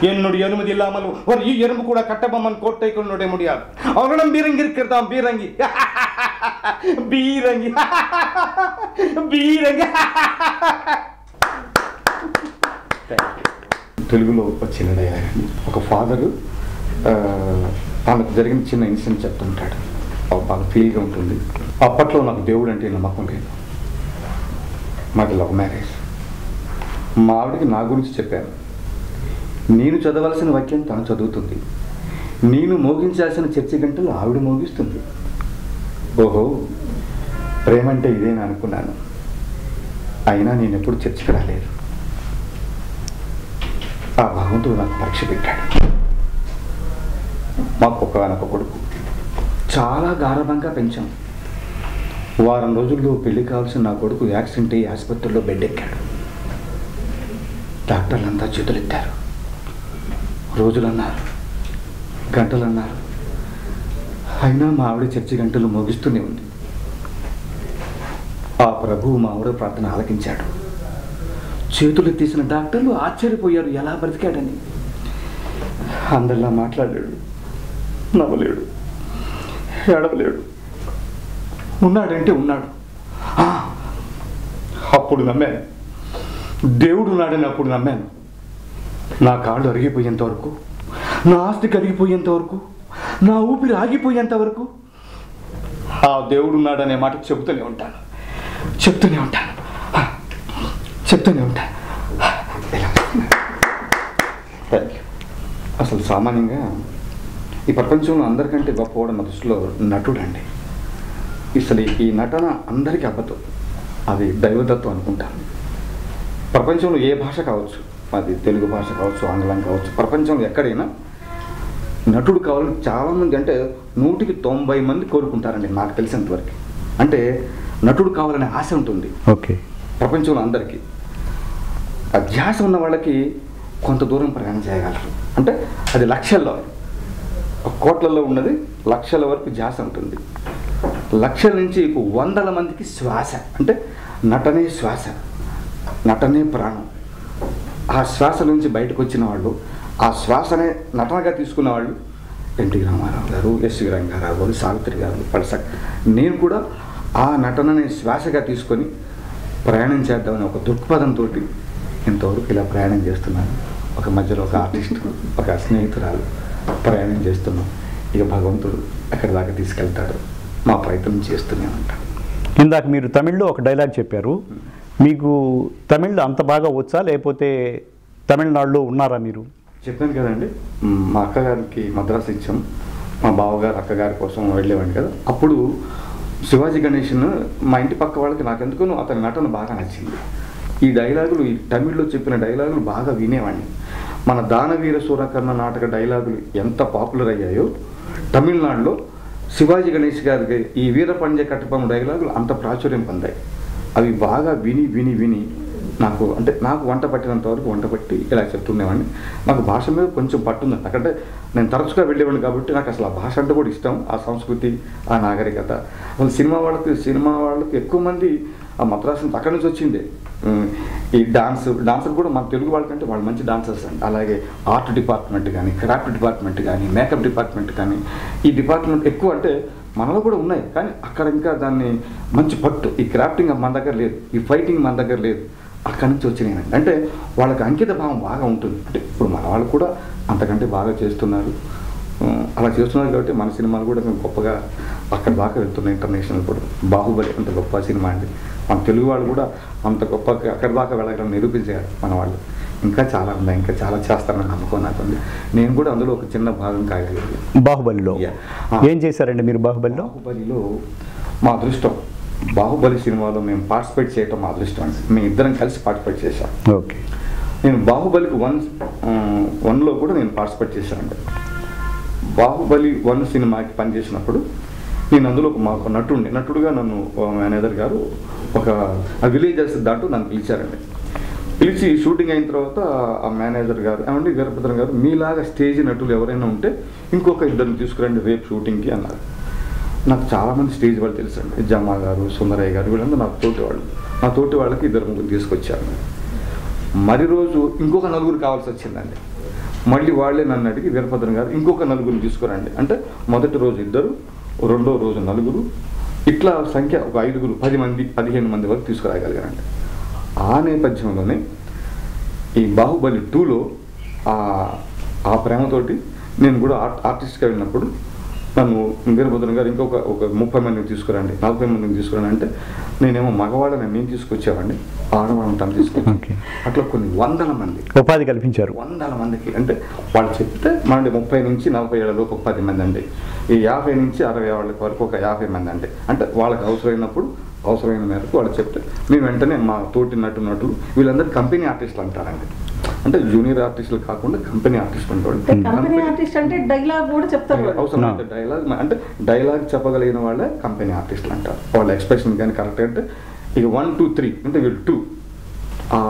என்னுடைய அனுமதி இல்லாமல் ஒரு எறும்பு கூட கட்டபொம்மன் கோட்டைக்குள் நுழைய முடியாது. அவரிடம் பீரங்கி இருக்கிறதாம், பீரங்கி பீரங்கி பீரங்கி. తెలుగులో వచ్చిన డైలాగ్. ఒక ఫాదరు తనకు జరిగిన చిన్న ఇన్సిడెంట్ చెప్తుంటాడు, బాగా ఫీల్గా ఉంటుంది. అప్పట్లో నాకు దేవుడు అంటే నమ్మకం లేదు, మాది లవ్ మ్యారేజ్. మా ఆవిడకి నా గురించి చెప్పాను, నేను చదవాల్సిన వాక్యం తను చదువుతుంది, నేను మోగించాల్సిన చర్చి గంటలు ఆవిడ మోగిస్తుంది. ఓహో, ప్రేమ అంటే ఇదేనా అనుకున్నాను. అయినా నేను ఎప్పుడు చర్చికి రాలేదు. ఆ భగవంతుడు నాకు పరీక్ష పెట్టాడు. మాకు ఒకనొక కొడుకు, చాలా గారభంగా పెంచాం. వారం రోజుల్లో పెళ్లి కావాల్సిన నా కొడుకు యాక్సిడెంట్ అయ్యి ఆసుపత్రిలో బెడ్ ఎక్కాడు. డాక్టర్లంతా చేతులెత్తారు. రోజులు అన్నారు, గంటలు అన్నారు, అయినా మా ఆవిడ చర్చి గంటలు మోగిస్తూనే ఉంది. ఆ ప్రభువు మా ఆవిడ ప్రార్థన ఆలకించాడు. చేతులు తీసిన డాక్టర్లు ఆశ్చర్యపోయారు ఎలా బ్రతికాడని. అందరిలా మాట్లాడాడు, నవ్వలేడు, ఏడవలేడు, ఉన్నాడంటే ఉన్నాడు. అప్పుడు నమ్మాను, దేవుడు ఉన్నాడని అప్పుడు నమ్మాను. నా కాళ్ళు అరిగిపోయేంత వరకు, నా ఆస్తి కరిగిపోయేంత వరకు, నా ఊపిరి ఆగిపోయేంత వరకు ఆ దేవుడు ఉన్నాడనే మాట చెబుతూనే ఉంటాను. Thank you. అసలు సామాన్యంగా ఈ ప్రపంచంలో అందరికంటే గొప్పవాడు నా దృష్టిలో నటుడు అండి. అసలు ఈ నటన అందరికీ అబ్బదు, అది దైవదత్వం అనుకుంటాను. ప్రపంచంలో ఏ భాష కావచ్చు, అది తెలుగు భాష కావచ్చు, ఆంగ్లం కావచ్చు, ప్రపంచంలో ఎక్కడైనా నటుడు కావాలని చాలామంది, అంటే 100కి 90 మంది కోరుకుంటారండి నాకు తెలిసినంతవరకు. అంటే నటుడు కావాలనే ఆశ ఉంటుంది ఓకే ప్రపంచంలో అందరికీ. ఆ ధ్యాస ఉన్న వాళ్ళకి కొంత దూరం ప్రయాణం చేయగలరు. అంటే అది లక్షల్లో, కోట్లలో ఉన్నది లక్షల వరకు ధ్యాస ఉంటుంది. లక్షల నుంచి 100ల మందికి శ్వాస, అంటే నటనే శ్వాస, నటనే ప్రాణం. ఆ శ్వాస నుంచి బయటకు వచ్చిన వాళ్ళు, ఆ శ్వాసనే నటనగా తీసుకున్న వాళ్ళు ఎన్టీ రామారావు గారు, ఎస్వి రంగారావు గారు, సావిత్రి గారు, పడసక్. నేను కూడా ఆ నటనని శ్వాసగా తీసుకొని ప్రయాణం చేద్దామని ఒక దృక్పథంతో ఇంతవరకు ఇలా ప్రయాణం చేస్తున్నాను. ఒక మధ్యలో ఒక ఆర్టిస్ట్, ఒక స్నేహితురాలు ప్రయాణం చేస్తున్నాం. ఇక భగవంతుడు అక్కడి దాకా తీసుకెళ్తాడు, మా ప్రయత్నం చేస్తూనే ఉంటాం. ఇందాక మీరు తమిళ్లో ఒక డైలాగ్ చెప్పారు. మీకు తమిళ్ అంత బాగా వచ్చా, లేకపోతే తమిళనాడులో ఉన్నారా మీరు? చెప్పాను కదండి, మా అక్కగారికి మద్రాసు ఇచ్చాం. మా బావగారు అక్కగారి కోసం వెళ్ళేవాడిని కదా. అప్పుడు శివాజీ గణేషన్ మా ఇంటి పక్క వాళ్ళకి నాకెందుకు అతని నటన బాగా నచ్చింది. ఈ డైలాగులు, ఈ తమిళ్లో చెప్పిన డైలాగులు బాగా వినేవాడిని. మన దానవీర సూరకర్ణ నాటక డైలాగులు ఎంత పాపులర్ అయ్యాయో, తమిళనాడులో శివాజీ గణేష్ గారికి ఈ వీరపంజ కట్టపం డైలాగులు అంత ప్రాచుర్యం పొందాయి. అవి బాగా విని విని విని నాకు వంట పట్టినంత వరకు వంట పట్టి ఇలా చెప్తుండేవాడిని. నాకు భాష మీద కొంచెం పట్టుంది. అక్కడే నేను తరచుగా వెళ్ళేవాడిని కాబట్టి నాకు అసలు ఆ భాష అంటే కూడా ఇష్టం, ఆ సంస్కృతి, ఆ నాగరికత. అసలు సినిమా వాళ్ళకి ఎక్కువ మంది ఆ మద్రాసు నుంచి అక్కడి నుంచి వచ్చింది. ఈ డాన్సర్ కూడా మన తెలుగు వాళ్ళకంటే వాళ్ళు మంచి డాన్సర్స్ అండి. అలాగే ఆర్ట్ డిపార్ట్మెంట్ కానీ, క్రాఫ్ట్ డిపార్ట్మెంట్ కానీ, మేకప్ డిపార్ట్మెంట్ కానీ, ఈ డిపార్ట్మెంట్ ఎక్కువ అంటే మనలో కూడా ఉన్నాయి. కానీ అక్కడ ఇంకా దాన్ని మంచి పట్టు, ఈ క్రాఫ్టింగ్ మన దగ్గర లేదు, ఈ ఫైటింగ్ మన దగ్గర లేదు. అక్కడి నుంచి వచ్చినాయండి. అంటే వాళ్ళకి అంకిత భావం బాగా ఉంటుంది. అంటే ఇప్పుడు మన వాళ్ళు కూడా అంతకంటే బాగా చేస్తున్నారు. అలా చేస్తున్నారు కాబట్టి మన సినిమాలు కూడా మేము గొప్పగా అక్కడ దాకా వెళ్తున్నాయి. ఇంటర్నేషనల్ కూడా బాహుబలి అంత గొప్ప సినిమా అండి. మన తెలుగు వాళ్ళు కూడా అంత గొప్పగా అక్కడ దాకా వెళ్ళగలని నిరూపించారు మన వాళ్ళు. ఇంకా చాలా ఉన్నాయి, ఇంకా చాలా చేస్తారని నమ్మకం నాకుంది. నేను కూడా అందులో ఒక చిన్న భాగం కాగలిగాను. బాహుబలిలో ఏం చేశారండి మీరు? బాహుబలిలో మా అదృష్టం, బాహుబలి సినిమాలో మేము పార్టిసిపేట్ చేయటం మా అదృష్టం అండి. మేము ఇద్దరం కలిసి పార్టిసిపేట్ చేశాం. ఓకే. నేను బాహుబలికి 1లో కూడా నేను పార్టిసిపేట్ చేశానండి. బాహుబలి 1 సినిమాకి పనిచేసినప్పుడు నేను అందులో మాకు నటుడుగా నన్ను మేనేజర్ గారు ఒక విలేజెస్ దాంట్లో నన్ను పిలిచారండి. పిలిచి షూటింగ్ అయిన తర్వాత ఆ మేనేజర్ గారు, ఏమండి వీరభద్రం గారు, మీలాగా స్టేజ్ నటులు ఎవరైనా ఉంటే ఇంకొక ఇద్దరిని తీసుకురండి రేపు షూటింగ్కి అన్నారు. నాకు చాలామంది స్టేజ్ వాళ్ళు తెలుసండి, జమ్మా గారు, సుందరయ్య గారు, వీళ్ళందరూ నాకు తోటివాళ్ళు. నా తోటి వాళ్ళకి 2-3 తీసుకొచ్చారు. మరి రోజు ఇంకొక 4 కావాల్సి వచ్చిందండి. మళ్ళీ వాళ్ళే నన్ను అడిగి, వీరభద్రం గారు ఇంకొక 4 తీసుకురండి అంటే, మొదటి రోజు 2, రెండో రోజు 4, ఇట్లా సంఖ్య ఒక 5, 10 మంది, 15 మంది వరకు తీసుకురాగలిగారండి. ఆ నేపథ్యంలోనే ఈ బాహుబలి 2లో ఆ ప్రేమతోటి నేను కూడా ఆర్టిస్ట్గా వెళ్ళినప్పుడు నన్ను వీరభద్రం గారు ఇంకొక 30 మందిని తీసుకురండి, 40 మందిని తీసుకురండి అంటే, నేనేమో మగవాళ్ళని నేను తీసుకొచ్చేవాడిని, ఆడవాళ్ళని తను తీసుకొచ్చి అట్లా కొన్ని 100 మంది ఉపాధి కల్పించారు. 100 మందికి. అంటే వాళ్ళు చెప్తే మన 30 నుంచి 40 ఏళ్ళ లోపు 10 మంది అండి, ఈ 50 నుంచి 60 ఏళ్ళ వరకు ఒక 50 మంది అండి. అంటే వాళ్ళకి అవసరమైన మేరకు వాళ్ళు చెప్తే మేము వెంటనే మా తోటి నటులు వీళ్ళందరూ కంపెనీ ఆర్టిస్టులు అంటారండి. అంటే జూనియర్ ఆర్టిస్టులు కాకుండా కంపెనీ ఆర్టిస్ట్ ఉంటాడు. కంపెనీ ఆర్టిస్ట్ అంటే డైలాగ్ కూడా చెప్తారు. అవసరమైతే డైలాగ్, అంటే డైలాగ్ చెప్పగలిగిన వాళ్ళే కంపెనీ ఆర్టిస్టులు అంటారు. వాళ్ళ ఎక్స్ప్రెషన్ కానీ కరెక్ట్ అంటే ఇక 1, 2, 3 అంటే వీళ్ళు 2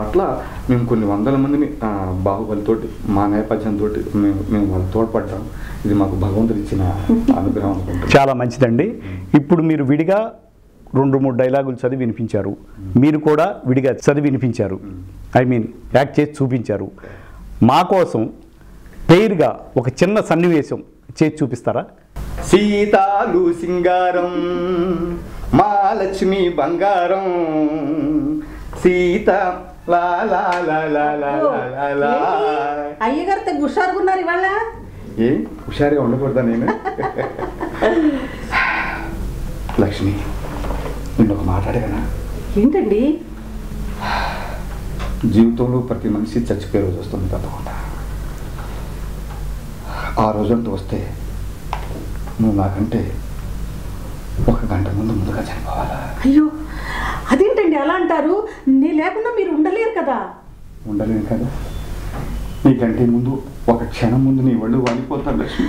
అట్లా మేము కొన్ని వందల మందిని బాహుబలితోటి మా నేపథ్యంతో మేము వాళ్ళు తోడ్పడ్డాం. ఇది మాకు భగవంతుడు ఇచ్చిన అనుగ్రహం అనుకుంటున్నాం. చాలా మంచిదండి. ఇప్పుడు మీరు విడిగా 2-3 డైలాగులు చదివి వినిపించారు, మీరు కూడా విడిగా చదివి వినిపించారు, యాక్ట్ చేసి చూపించారు. మా కోసం పేరుగా ఒక చిన్న సన్నివేశం చేసి చూపిస్తారా? సీతాలు సింగారం మా లక్ష్మి బంగారం సీత అయ్యగారితో హుషారుగున్నారు ఇవాళ. ఏ హుషారుగా ఉండకూడదా నేను? లక్ష్మి, నేను ఒక మాట అడగనా? ఏంటండి? జీవితంలో ప్రతి మనిషి చచ్చిపోయే రోజు వస్తుంది తప్పకుండా. ఆ రోజంతా వస్తే నువ్వు నాకంటే 1 గంట ముందుగా చనిపోవాలా? అయ్యో, అదేంటండి అలా అంటారు? నీ లేకుండా మీరు ఉండలేరు కదా. ఉండలేను కదా. నీకంటే ముందు 1 క్షణం ముందు నీ ఒళ్ళు వాడిపోతాను లక్ష్మి.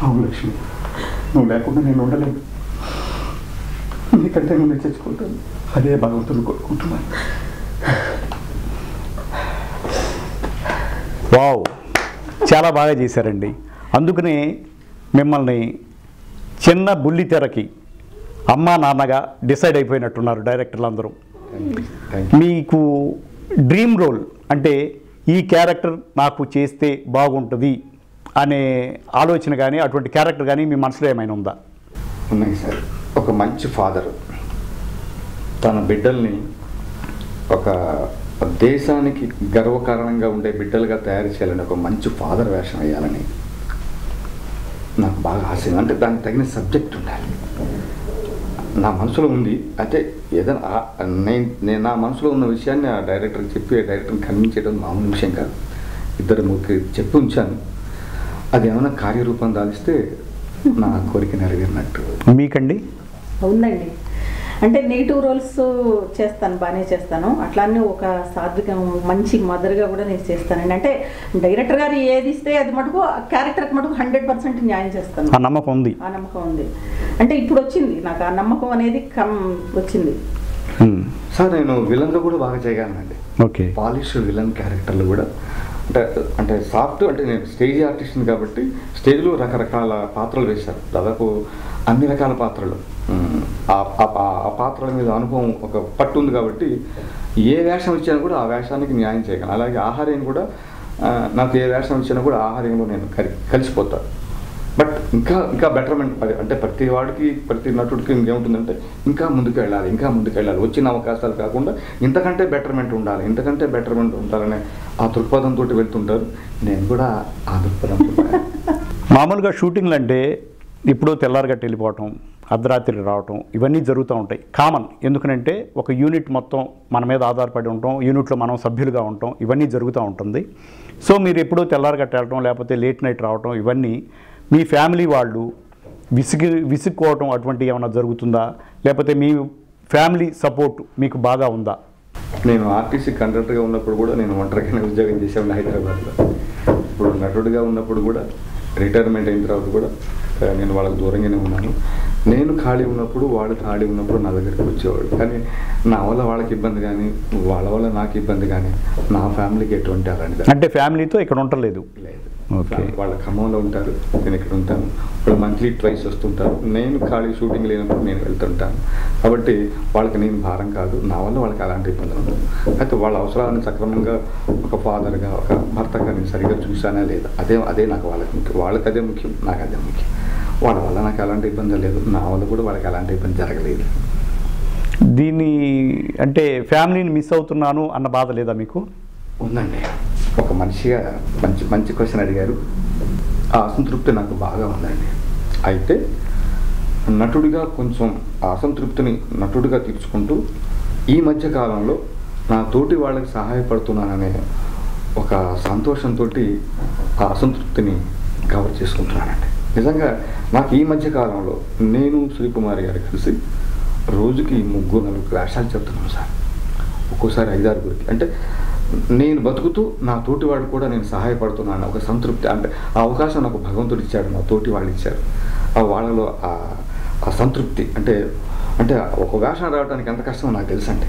అవును లక్ష్మి, నువ్వు లేకుండా నేను ఉండలేను. నీకంటే ముందు చచ్చిపోతాను. అదే భగవంతుడు కోరుకుంటున్నాను. వావ్, చాలా బాగా చేశారండి. అందుకనే మిమ్మల్ని చిన్న బుల్లి తెరకి అమ్మా నాన్నగా డిసైడ్ అయిపోయినట్టున్నారు డైరెక్టర్లు అందరూ. మీకు డ్రీమ్ రోల్ అంటే ఈ క్యారెక్టర్ నాకు చేస్తే బాగుంటుంది అనే ఆలోచన కానీ అటువంటి క్యారెక్టర్ కానీ మీ మనసులో ఏమైనా ఉందా? ఉన్నాయి సార్. ఒక మంచి ఫాదర్ తన బిడ్డల్ని ఒక దేశానికి గర్వకారణంగా ఉండే బిడ్డలుగా తయారు చేయాలని, ఒక మంచి ఫాదర్ వేషం వేయాలని నాకు బాగా ఆశ. అంటే దానికి తగిన సబ్జెక్ట్ ఉండాలి. నా మనసులో ఉంది. అయితే ఏదైనా నేను నా మనసులో ఉన్న విషయాన్ని ఆ డైరెక్టర్కి చెప్పి ఆ డైరెక్టర్ని కన్విన్స్ చేయడం మామూలు విషయం కాదు. 2-3 చెప్పి ఉంచాను. అది ఏమైనా కార్యరూపం దాలిస్తే నా కోరిక నెరవేరినట్టు. మీకండి? ఉందండి. అంటే నెగిటివ్ రోల్స్ చేస్తాను, బాగానే చేస్తాను. అట్లానే ఒక సాత్వికం మంచి మదర్గా కూడా నేను చేస్తానండి. అంటే డైరెక్టర్ గారు ఏది ఇస్తే అది మటుకు క్యారెక్టర్కి మటుకు 100% న్యాయం చేస్తాను. ఆ నమ్మకం ఉంది. ఆ నమ్మకం ఉంది. అంటే ఇప్పుడు వచ్చింది నాకు ఆ నమ్మకం అనేది వచ్చింది. సార్, నేను విలన్లో కూడా బాగా చేయగలనండి. ఓకే. పాలిష్ విలన్ క్యారెక్టర్లు కూడా అంటే సాఫ్ట్. అంటే నేను స్టేజ్ ఆర్టిస్ట్ని కాబట్టి స్టేజ్లో రకరకాల పాత్రలు వేశాను. దాదాపు అన్ని రకాల పాత్రలు. ఆ పాత్రల మీద అనుభవం, ఒక పట్టు ఉంది కాబట్టి ఏ వేషం ఇచ్చినా కూడా ఆ వేషానికి న్యాయం చేయగలను. అలాగే ఆహార్యం కూడా నాకు ఏ వేషం ఇచ్చినా కూడా ఆహార్యంలో నేను కలిసిపోతాను. బట్ ఇంకా బెటర్మెంట్. అంటే ప్రతి వాడికి, ప్రతి నటుడికి ఇంకేముంటుందంటే ఇంకా ముందుకు వెళ్ళాలి. వచ్చిన అవకాశాలు కాకుండా ఇంతకంటే బెటర్మెంట్ ఉండాలనే ఆ దృక్పథంతో వెళ్తుంటారు. నేను కూడా ఆ దృక్పథంతో. మామూలుగా షూటింగ్లు అంటే ఇప్పుడు తెల్లారగట్టు వెళ్ళిపోవటం, అర్ధరాత్రి రావటం, ఇవన్నీ జరుగుతూ ఉంటాయి, కామన్. ఎందుకంటే ఒక యూనిట్ మొత్తం మన మీద ఆధారపడి ఉంటాం, యూనిట్లో మనం సభ్యులుగా ఉంటాం, ఇవన్నీ జరుగుతూ ఉంటుంది. సో మీరు ఎప్పుడూ తెల్లారగట్టు వెళ్ళటం, లేకపోతే లేట్ నైట్ రావటం, ఇవన్నీ మీ ఫ్యామిలీ వాళ్ళు విసుక్కోవటం అటువంటి ఏమైనా జరుగుతుందా? లేకపోతే మీ ఫ్యామిలీ సపోర్ట్ మీకు బాగా ఉందా? నేను ఆర్టీసీ కండక్టర్గా ఉన్నప్పుడు కూడా నేను ఒంటరిగానే ఉద్యోగం చేసేవాడిని హైదరాబాద్లో. ఇప్పుడు నటుడిగా ఉన్నప్పుడు కూడా, రిటైర్మెంట్ అయిన తర్వాత కూడా నేను వాళ్ళకి దూరంగానే ఉన్నాను. నేను ఖాళీ ఉన్నప్పుడు, వాళ్ళు ఖాళీ ఉన్నప్పుడు నా దగ్గరికి వచ్చేవాడు. కానీ నా వల్ల వాళ్ళకి ఇబ్బంది కానీ, వాళ్ళ వల్ల నాకు ఇబ్బంది కానీ, నా ఫ్యామిలీకి ఎటువంటి అలాంటిది. అంటే ఫ్యామిలీతో ఇక్కడ ఉండలేదు? లేదు. ఓకే. వాళ్ళ ఖమ్మంలో ఉంటారు, నేను ఇక్కడ ఉంటాను. వాళ్ళు మంత్లీ ట్వైస్ వస్తుంటారు. నేను ఖాళీ షూటింగ్ లేనప్పుడు నేను వెళ్తుంటాను. కాబట్టి వాళ్ళకి నేను భారం కాదు. నా వల్ల వాళ్ళకి అలాంటి ఇబ్బందులు ఉండదు. అయితే వాళ్ళ అవసరాలను సక్రమంగా ఒక ఫాదర్గా, ఒక భర్తగా నేను సరిగ్గా చూసానా లేదా, అదే నాకు వాళ్ళకి ముఖ్యం. వాళ్ళకి అదే ముఖ్యం, నాకు అదే ముఖ్యం. వాళ్ళ వల్ల నాకు ఎలాంటి ఇబ్బంది లేదు, నా వల్ల కూడా వాళ్ళకి ఎలాంటి ఇబ్బంది జరగలేదు. దీన్ని అంటే ఫ్యామిలీని మిస్ అవుతున్నాను అన్న బాధ లేదా మీకు? ఉందండి. ఒక మనిషిగా మంచి క్వశ్చన్ అడిగారు. ఆ అసంతృప్తి నాకు బాగా ఉందండి. అయితే నటుడిగా కొంచెం ఆ అసంతృప్తిని నటుడిగా తీర్చుకుంటూ ఈ మధ్య కాలంలో నా తోటి వాళ్ళకి సహాయపడుతున్నాననే ఒక సంతోషంతో ఆ అసంతృప్తిని కవర్ చేసుకుంటున్నానండి. నిజంగా నాకు ఈ మధ్య కాలంలో నేను శ్రీకుమారి గారు కలిసి రోజుకి 3-4 వేషాలు చెప్తున్నాం సార్. ఒక్కోసారి 5-6. అంటే నేను బతుకుతూ నా తోటి వాడు కూడా నేను సహాయపడుతున్నాను ఒక సంతృప్తి. అంటే ఆ అవకాశం నాకు భగవంతుడు ఇచ్చాడు, నా తోటి వాళ్ళు ఇచ్చారు. ఆ వాళ్ళలో ఆ సంతృప్తి. అంటే అంటే ఒక వేషం రావడానికి ఎంత కష్టమో నాకు తెలుసండి.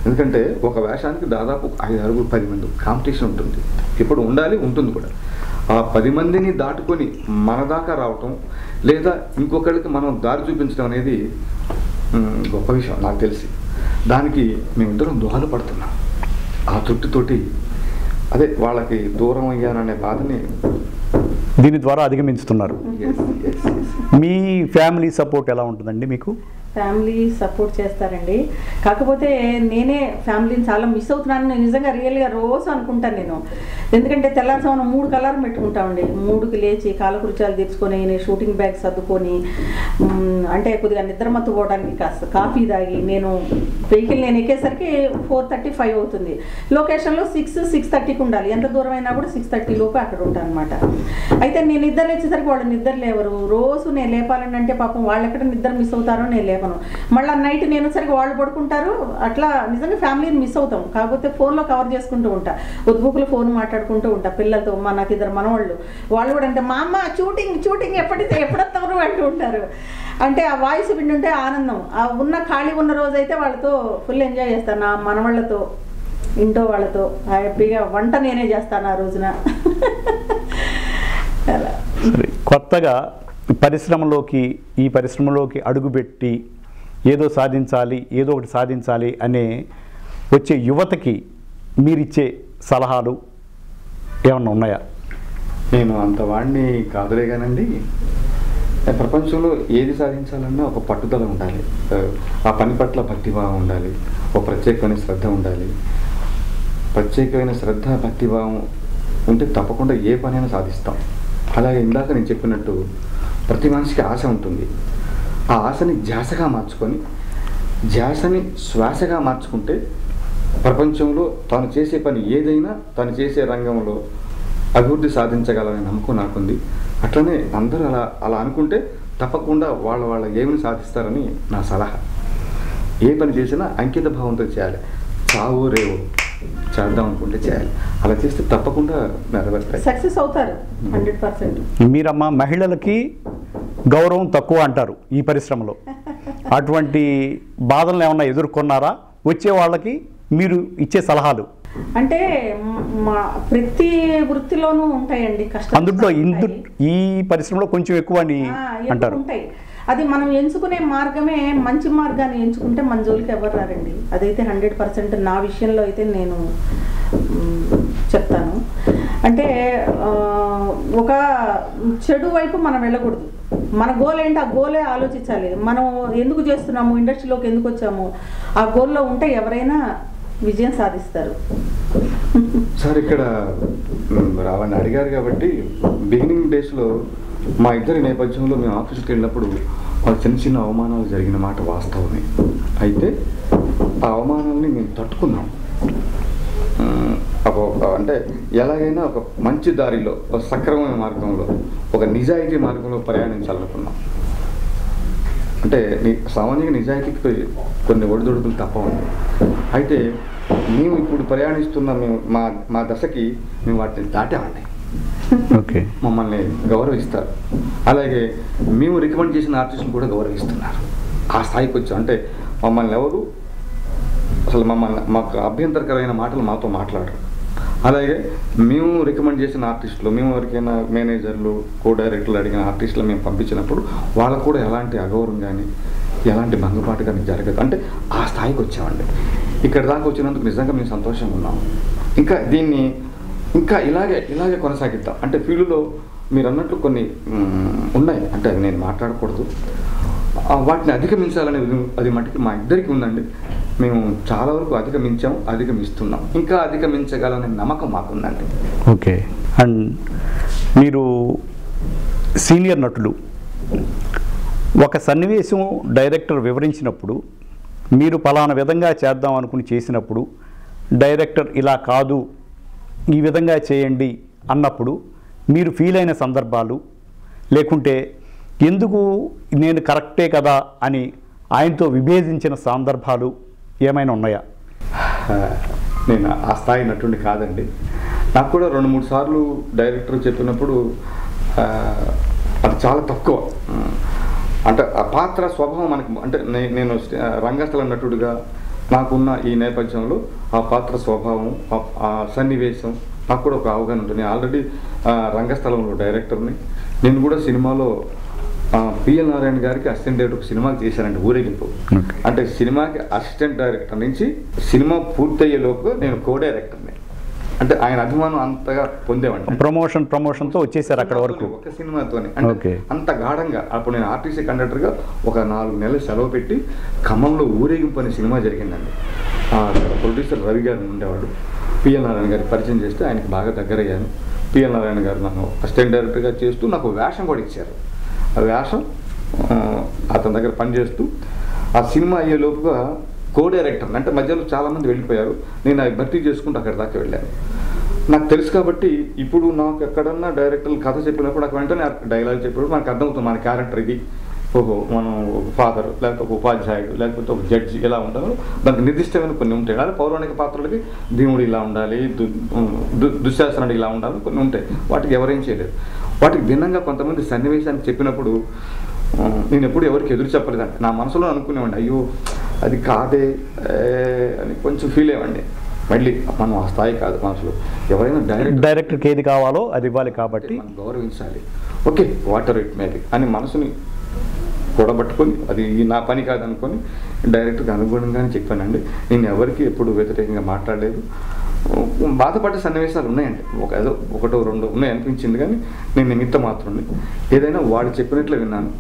ఎందుకంటే ఒక వేషానికి దాదాపు 5, 6, 10 మంది కాంపిటీషన్ ఉంటుంది, ఇప్పుడు ఉండాలి, ఉంటుంది కూడా. ఆ 10 మందిని దాటుకొని మన దాకా రావటం లేదా ఇంకొకరికి మనం దారి చూపించడం అనేది గొప్ప విషయం నాకు తెలిసి. దానికి మేమిద్దరం దోహద పడుతున్నాం. ఆ తృప్తితోటి అదే వాళ్ళకి దూరం అయ్యాననే బాధని దీని ద్వారా అధిగమించుతున్నారు. మీ ఫ్యామిలీ సపోర్ట్ ఎలా ఉంటుందండి మీకు? ఫ్యామిలీ సపోర్ట్ చేస్తారండి. కాకపోతే నేనే ఫ్యామిలీని చాలా మిస్ అవుతున్నాను. నేను నిజంగా రియల్గా రోజు అనుకుంటాను నేను. ఎందుకంటే తెల్లారుజామున 3 అలారం పెట్టుకుంటామండి. 3కి లేచి కాలకృత్యాలు తీర్చుకొని నేను షూటింగ్ బ్యాగ్ సర్దుకొని అంటే కొద్దిగా నిద్రమత్తు పోవడానికి కాస్త కాఫీ తాగి నేను వెహికల్ నేను ఎక్కేసరికి 4:30-5 అవుతుంది. లొకేషన్లో 6-6:30కి ఉండాలి. ఎంత దూరం అయినా కూడా 6:30 లోపు అక్కడ ఉంటాను అనమాట. అయితే నేను నిద్ర లేచేసరికి వాళ్ళు నిద్ర లేవరు. రోజు నేను లేపాలని అంటే పాపం వాళ్ళు ఎక్కడ నిద్ర మిస్ అవుతారో నేను లేపను. మళ్ళీ నైట్ నేను సరిగ్గా వాళ్ళు పడుకుంటారు. అట్లా నిజంగా ఫ్యామిలీని మిస్ అవుతాం. కాకపోతే ఫోన్లో కవర్ చేసుకుంటూ ఉంటా, ఉద్బుకులు ఫోన్ మాట్లాడుకుంటూ ఉంటా పిల్లలతో. నాకు 2 మనవాళ్ళు, వాళ్ళు కూడా అంటే మా అమ్మ షూటింగ్ ఎప్పుడొస్తావు అంటూ ఉంటారు. అంటే ఆ వాయిస్ వింటుంటే ఆనందం. ఆ ఖాళీ ఉన్న రోజైతే వాళ్ళతో ఫుల్ ఎంజాయ్ చేస్తాను. నా మనవాళ్ళతో, ఇంట్లో వాళ్ళతో హ్యాపీగా వంట నేనే చేస్తాను ఆ రోజున. అలా కొత్తగా ఈ పరిశ్రమలోకి అడుగుపెట్టి ఏదో ఒకటి సాధించాలి అనే వచ్చే యువతకి మీరిచ్చే సలహాలు ఏమన్నా ఉన్నాయా? నేను అంత వాడిని కాదులే కానండి. ప్రపంచంలో ఏది సాధించాలన్నా ఒక పట్టుదల ఉండాలి, ఆ పని పట్ల భక్తిభావం ఉండాలి, ఒక ప్రత్యేకమైన శ్రద్ధ ఉండాలి. ప్రత్యేకమైన శ్రద్ధ భక్తిభావం ఉంటే తప్పకుండా ఏ పనైనా సాధిస్తాం. అలాగే ఇందాక నేను చెప్పినట్టు ప్రతి మనిషికి ఆశ ఉంటుంది. ఆ ఆశని ధ్యాసగా మార్చుకొని, ధ్యాసని శ్వాసగా మార్చుకుంటే ప్రపంచంలో తాను చేసే పని ఏదైనా తను చేసే రంగంలో అభివృద్ధి సాధించగలనే నమ్మకం నాకుంది. అట్లనే అందరూ అలా అనుకుంటే తప్పకుండా వాళ్ళ ఏమిని సాధిస్తారని నా సలహా. ఏ పని చేసినా అంకిత భావంతో చేయాలి. చావు రేవు చేద్దాం అనుకుంటే చేయాలి. అలా చేస్తే తప్పకుండా నెరవేరుతాయి, సక్సెస్ అవుతారు 100%. మీరమ్మ మహిళలకి గౌరవం తక్కువ అంటారు ఈ పరిశ్రమలో. అటువంటి బాధలను ఏమన్నా ఎదుర్కొన్నారా? వచ్చే వాళ్ళకి మీరు ఇచ్చే సలహాలు అంటే ప్రతి వృత్తిలోనూ ఉంటాయండి కష్టాలు. అందులో ఈ పరిశ్రమలో కొంచెం ఎక్కువ అని అంటారు. ఉంటాయి. అది మనం ఎంచుకునే మార్గమే మంచి మార్గాన్ని ఎంచుకుంటే మన జోలికి ఎవరు రారండి. అదైతే 100% నా విషయంలో అయితే నేను చెప్తాను. అంటే ఒక చెడు వైపు మనం వెళ్ళకూడదు. మన గోల్ ఏంటి, ఆ గోలే ఆలోచించాలి. మనం ఎందుకు చేస్తున్నాము, ఇండస్ట్రీలోకి ఎందుకు వచ్చాము, ఆ గోల్లో ఉంటే ఎవరైనా విజయం సాధిస్తారు. సార్ ఇక్కడ రావని అడిగారు కాబట్టి బిగినింగ్ డేస్లో మా ఇద్దరి నేపథ్యంలో మేము ఆఫీస్కి వెళ్ళినప్పుడు వాళ్ళ చిన్న అవమానాలు జరిగిన మాట వాస్తవమే. అయితే ఆ అవమానాలని మేము తట్టుకున్నాం. అంటే ఎలాగైనా ఒక మంచి దారిలో, ఒక సక్రమమైన మార్గంలో, ఒక నిజాయితీ మార్గంలో ప్రయాణించాలనుకున్నాం. అంటే సామాన్యంగా నిజాయితీకి కొన్ని ఒడిదొడుకులు తప్పవండి. అయితే మేము ఇప్పుడు ప్రయాణిస్తున్న మా దశకి మేము వాటిని దాటామండి. ఓకే, మమ్మల్ని గౌరవిస్తారు. అలాగే మేము రికమెండ్ చేసిన ఆర్టిస్టులు కూడా గౌరవిస్తున్నారు. ఆ స్థాయికి వచ్చాం. అంటే మమ్మల్ని ఎవరు అసలు మాకు అభ్యంతరకరమైన మాటలు మాతో మాట్లాడరు. అలాగే మేము రికమెండ్ చేసిన ఆర్టిస్టులు, మేము ఎవరికైనా మేనేజర్లు, కో డైరెక్టర్లు అడిగిన ఆర్టిస్టులు మేము పంపించినప్పుడు వాళ్ళకు కూడా ఎలాంటి అగౌరవం కానీ ఎలాంటి భంగపాటు కానీ జరగదు. అంటే ఆ స్థాయికి వచ్చామండి. ఇక్కడ దాకా వచ్చినందుకు నిజంగా మేము సంతోషంగా ఉన్నాము. ఇంకా దీన్ని ఇలాగే కొనసాగిద్దాం. అంటే ఫీల్డ్లో మీరు అన్నట్లు కొన్ని ఉన్నాయి, అంటే అవి నేను మాట్లాడకూడదు. వాటిని అధిగమించాలనే అది మటుకు మా ఇద్దరికి ఉందండి. మేము చాలా వరకు అధిగమిస్తున్నాం, ఇంకా అధిగమించగలనే నమ్మకం మాకుందండి. ఓకే. అండ్ మీరు సీనియర్ నటులు, ఒక సన్నివేశం డైరెక్టర్ వివరించినప్పుడు మీరు పలానా విధంగా చేద్దాం అనుకుని చేసినప్పుడు డైరెక్టర్ ఇలా కాదు ఈ విధంగా చేయండి అన్నప్పుడు మీరు ఫీల్ అయిన సందర్భాలు, లేకుంటే ఎందుకు నేను కరెక్టే కదా అని ఆయనతో విభేదించిన సందర్భాలు ఏమైనా ఉన్నాయా? నేను ఆ స్థాయి నటుండి కాదండి. నాకు కూడా 2-3 సార్లు డైరెక్టర్ చెప్పినప్పుడు అది చాలా తక్కువ. అంటే ఆ పాత్ర స్వభావం మనకు అంటే నేను రంగస్థల నటుడిగా నాకున్న ఈ నేపథ్యంలో ఆ పాత్ర స్వభావం ఆ సన్నివేశం నాకు కూడా ఒక అవగాహన ఉంటుంది. నేను ఆల్రెడీ రంగస్థలంలో డైరెక్టర్ని. నేను కూడా సినిమాలో పిఎల్ నారాయణ గారికి అసిస్టెంట్ డైరెక్టర్ సినిమాకి చేశానండి, ఊరేగింపు. అంటే సినిమాకి అసిస్టెంట్ డైరెక్టర్ నుంచి సినిమా పూర్తయ్యేలోపు నేను కో డైరెక్టర్ని. అంటే ఆయన అభిమానం అంతగా పొందేవాడిని. ప్రమోషన్తో వచ్చేసారు అక్కడ వరకు ఒక సినిమాతోనే. అంటే అంత గాఢంగా. అప్పుడు నేను ఆర్టీసీ కండక్టర్గా ఒక 4 నెలలు సెలవు పెట్టి ఖమ్మంలో ఊరేగింపు అనే సినిమా జరిగిందండి. ప్రొడ్యూసర్ రవి గారు ఉండేవాడు. పిఎల్ నారాయణ గారికి పరిచయం చేస్తే ఆయనకి బాగా దగ్గరయ్యాను. పిఎల్ నారాయణ గారు నన్ను అసిస్టెంట్ డైరెక్టర్గా చేస్తూ నాకు వేషం కూడా ఇచ్చారు. ఆ వేషం అతని దగ్గర పనిచేస్తూ ఆ సినిమా అయ్యేలోపుగా కో డైరెక్టర్ అంటే మధ్యలో చాలామంది వెళ్ళిపోయారు. నేను అవి భర్తీ చేసుకుంటూ అక్కడి దాకా వెళ్ళాను. నాకు తెలుసు కాబట్టి ఇప్పుడు నాకు ఎక్కడన్నా డైరెక్టర్లు కథ చెప్పినప్పుడు నాకు వెంటనే డైలాగ్ చెప్పినప్పుడు మనకు అర్థమవుతుంది మన క్యారెక్టర్ ఇది. ఓహో, మనం ఒక ఫాదర్, లేకపోతే ఒక ఉపాధ్యాయుడు, లేకపోతే ఒక జడ్జి ఎలా ఉంటారో దానికి నిర్దిష్టమైన కొన్ని ఉంటాయి. అదే పౌరాణిక పాత్రలకి భీముడు ఇలా ఉండాలి, దుశ్శాసనుడు ఇలా ఉండాలి, కొన్ని ఉంటాయి. వాటికి ఎవరేం చేయలేదు. వాటికి భిన్నంగా కొంతమంది సన్నివేశాన్ని చెప్పినప్పుడు నేను ఎప్పుడు ఎవరికి ఎదురు చెప్పలేదండి. నా మనసులో అనుకునేవాడిని, అయ్యో అది కాదే అని కొంచెం ఫీల్ అయ్యండి. మళ్ళీ మనం ఆ స్థాయి కాదు మనసులో. ఎవరైనా డైరెక్టర్కి ఏది కావాలో అది ఇవ్వాలి కాబట్టి మనం గౌరవించాలి. ఓకే, వాటర్ ఇట్ మేబీ అని మనసుని కూడబట్టుకొని అది నా పని కాదనుకొని డైరెక్ట్గా అనుగుణంగానే చెప్పానండి. నేను ఎవరికి ఎప్పుడు వ్యతిరేకంగా మాట్లాడలేదు. బాధపడ్డ సన్నివేశాలు ఉన్నాయండి, ఒకటో రెండో ఉన్నాయి అనిపించింది, కానీ నేను నిమిత్త మాత్రమే. ఏదైనా వాళ్ళు చెప్పినట్లు విన్నాను.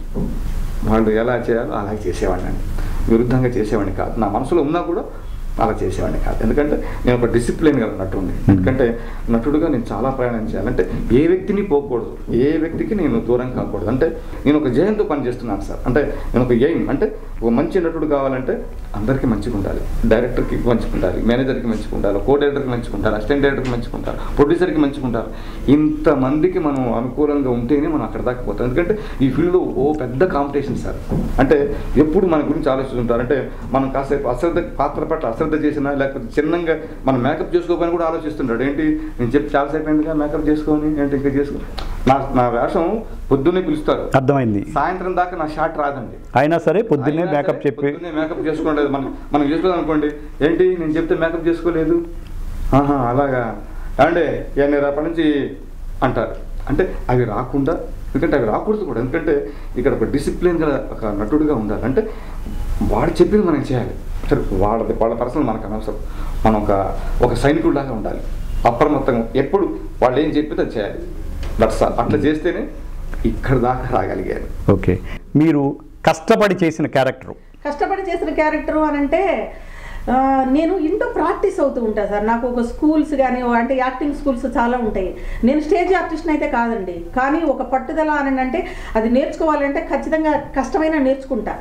వాళ్ళు ఎలా చేయాలో అలా చేసేవాడిని అండి, విరుద్ధంగా చేసేవాడిని కాదు. నా మనసులో ఉన్నా కూడా అలా చేసేవాడిని కాదు. ఎందుకంటే నేను ఒక డిసిప్లిన్ గల నటుడిని. ఎందుకంటే నటుడుగా నేను చాలా ప్రయాణం చేయాలంటే ఏ వ్యక్తిని పోకూడదు, ఏ వ్యక్తికి నేను దూరం కాకూడదు. అంటే నేను ఒక జయంతో పనిచేస్తున్నాను సార్. అంటే నేను ఒక ఎయిమ్ అంటే ఒక మంచి నటుడు కావాలంటే అందరికీ మంచిగా ఉండాలి. డైరెక్టర్కి మంచిగా ఉండాలి, మేనేజర్కి మంచిగా ఉండాలి, కో డైరెక్టర్కి మంచిగా ఉండాలి, అసిస్టెంట్ డైరెక్టర్కి మంచిగా ఉంటారు, ప్రొడ్యూసర్కి మంచిగా ఉంటారు. ఇంతమందికి మనం అనుకూలంగా ఉంటేనే మనం అక్కడ దాకా పోతాం. ఎందుకంటే ఈ ఫీల్డ్లో పెద్ద కాంపిటీషన్ సార్. అంటే ఎప్పుడు మన గురించి ఆలోచిస్తుంటారు. అంటే మనం కాసేపు పాత్ర పట్ల అశ్రద్ధ చేసినా, లేకపోతే చిన్నంగా మనం మేకప్ చేసుకోకపోయినా కూడా ఆలోచిస్తుంటాడు. ఏంటి నేను చెప్పి చాలాసేపు అయిందిగా మేకప్ చేసుకొని ఏంటి ఇంకా చేసుకో. నా వేషం పొద్దున్నే పిలుస్తారు, అర్థమైంది, సాయంత్రం దాకా నా షాట్ రాదండి. అయినా సరే పొద్దున్నే మేకప్ చెప్పి మేకప్ చేసుకోలేదు. మనం చేసుకోలేదు అనుకోండి, ఏంటి నేను చెప్తే మేకప్ చేసుకోలేదు, అలాగా అంటే ఇవన్నీ రేపటి నుంచి అంటారు. అంటే అవి రాకుండా, ఎందుకంటే అవి రాకూడదు కూడా. ఎందుకంటే ఇక్కడ ఒక డిసిప్లిన్ గల ఒక నటుడుగా ఉండాలి. అంటే వాడు చెప్పింది మనం చేయాలి. సరే వాళ్ళ పర్సనల్ మనకు అనవసరం. మనం ఒక సైనికుడిలాగా ఉండాలి, అప్రమత్తంగా ఎప్పుడు వాళ్ళు ఏం చెప్పితే అది చేయాలి. అట్లా చేస్తేనే ఇక్కడ దాకా రాగలిగారు. ఓకే, మీరు కష్టపడి చేసిన క్యారెక్టరు అని అంటే నేను ఇంట్లో ప్రాక్టీస్ అవుతూ ఉంటాను సార్. నాకు ఒక స్కూల్స్ కానీ అంటే యాక్టింగ్ స్కూల్స్ చాలా ఉంటాయి. నేను స్టేజ్ ఆర్టిస్ట్ని అయితే కాదండి, కానీ ఒక పట్టుదల అని అంటే అది నేర్చుకోవాలంటే ఖచ్చితంగా కష్టమైన నేర్చుకుంటా.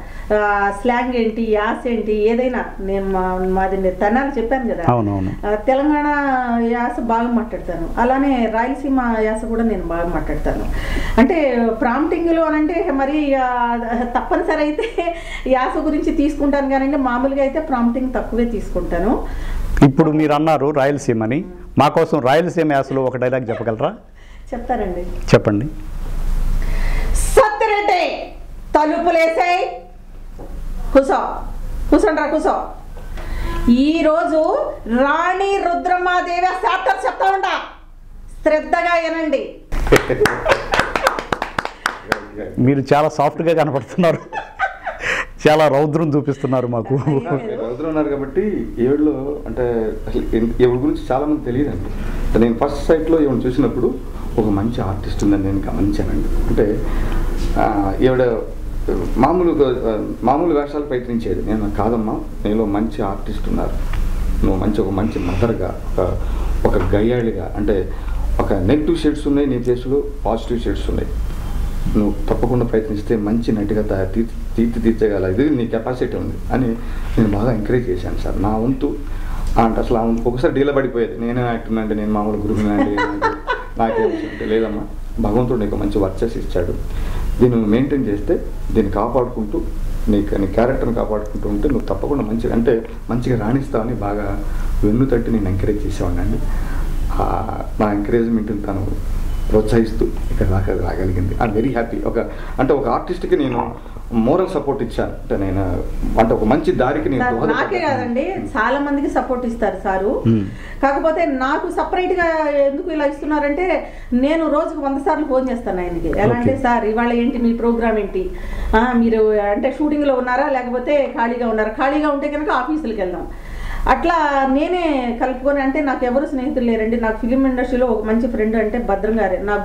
స్లాంగ్ ఏంటి, యాస ఏంటి, ఏదైనా నేను మాది తెనాలి చెప్పాను కదా, తెలంగాణ యాస బాగా మాట్లాడతాను. అలానే రాయలసీమ యాస కూడా నేను బాగా మాట్లాడతాను. అంటే ప్రాంప్టింగ్లో అని అంటే మరి తప్పనిసరి అయితే యాస గురించి తీసుకుంటాను, కానీ మామూలుగా అయితే ప్రాంప్టింగ్ తక్కువే తీసుకుంటాను. ఇప్పుడు మీరు అన్నారు రాయలసీమని, మా కోసం రాయలసీమ యాసలో ఒక డైలాగ్ చెప్పగలరా? చెప్తారండి, చెప్పండి. సత్తిరెడ్డి తలుపులేసాయి, కూసో. ఈరోజు రాణి రుద్రమాదేవి శాస్త్రం చెప్తా ఉంటా, శ్రద్ధగా వినండి. మీరు చాలా సాఫ్ట్గా కనపడుతున్నారు, చాలా రౌద్రం చూపిస్తున్నారు మాకు. రౌద్రం ఉన్నారు కాబట్టి ఈవిడలో అంటే అసలు ఈవిడ గురించి చాలామంది తెలియదండి. నేను ఫస్ట్ సైట్లో ఈవిడ చూసినప్పుడు ఒక మంచి ఆర్టిస్ట్ ఉందని నేను గమనించానండి. అంటే ఈవిడ మామూలు వేషాలు ప్రయత్నించేది. నేను కాదమ్మా, నీలో మంచి ఆర్టిస్ట్ ఉన్నారు, నువ్వు ఒక మంచి మదర్గా, ఒక గయ్యాళిగా, అంటే ఒక నెగిటివ్ షేడ్స్ ఉన్నాయి నీ ఫేస్లో, పాజిటివ్ షేడ్స్ ఉన్నాయి. నువ్వు తప్పకుండా ప్రయత్నిస్తే మంచి నటిగా తీర్చగల ఇది నీ కెపాసిటీ ఉంది అని నేను బాగా ఎంకరేజ్ చేశాను సార్. నా వంతు అంటే అసలు ఒకసారి డీల పడిపోయేది, నేనే యాక్టర్ అంటే నేను మామూలు గురువుని అంటే నాకేమంటే లేదమ్మా, భగవంతుడు నీకు మంచి వర్చస్ ఇచ్చాడు, దీన్ని నువ్వు మెయింటైన్ చేస్తే దీన్ని కాపాడుకుంటూ నీ క్యారెక్టర్ని కాపాడుకుంటూ ఉంటే నువ్వు తప్పకుండా మంచిగా రాణిస్తావని బాగా వెన్ను తట్టి నేను ఎంకరేజ్ చేసేవాడిని అండి. నా ఎంకరేజ్మెంట్ని తను ప్రోత్సహిస్తూ ఇక్కడ దాకా రాగలిగింది. I'm very happy. ఒక ఆర్టిస్ట్కి నేను మోరల్ సపోర్ట్ ఇచ్చాను. అంటే నేను అంటే ఒక మంచి దారికి నేను నాకే దోహదపడ్డాను. కాదండి, చాలా మందికి సపోర్ట్ ఇస్తారు సారు. కాకపోతే నాకు సపరేట్ గా ఎందుకు ఇలా ఇస్తున్నారంటే, నేను రోజుకు 100 సార్లు ఫోన్ చేస్తాను ఆయనకి. ఎలా అంటే, సార్ ఇవాళ ఏంటి మీ ప్రోగ్రామ్ ఏంటి, మీరు అంటే షూటింగ్ లో ఉన్నారా లేకపోతే ఖాళీగా ఉన్నారా, ఖాళీగా ఉంటే కనుక ఆఫీసులకు వెళ్దాం. అట్లా నేనే కలుపుకొని, అంటే నాకు ఎవరు స్నేహితులు లేరండి. నాకు ఫిలిం ఇండస్ట్రీలో ఒక మంచి ఫ్రెండ్ అంటే భద్రం గారే, నా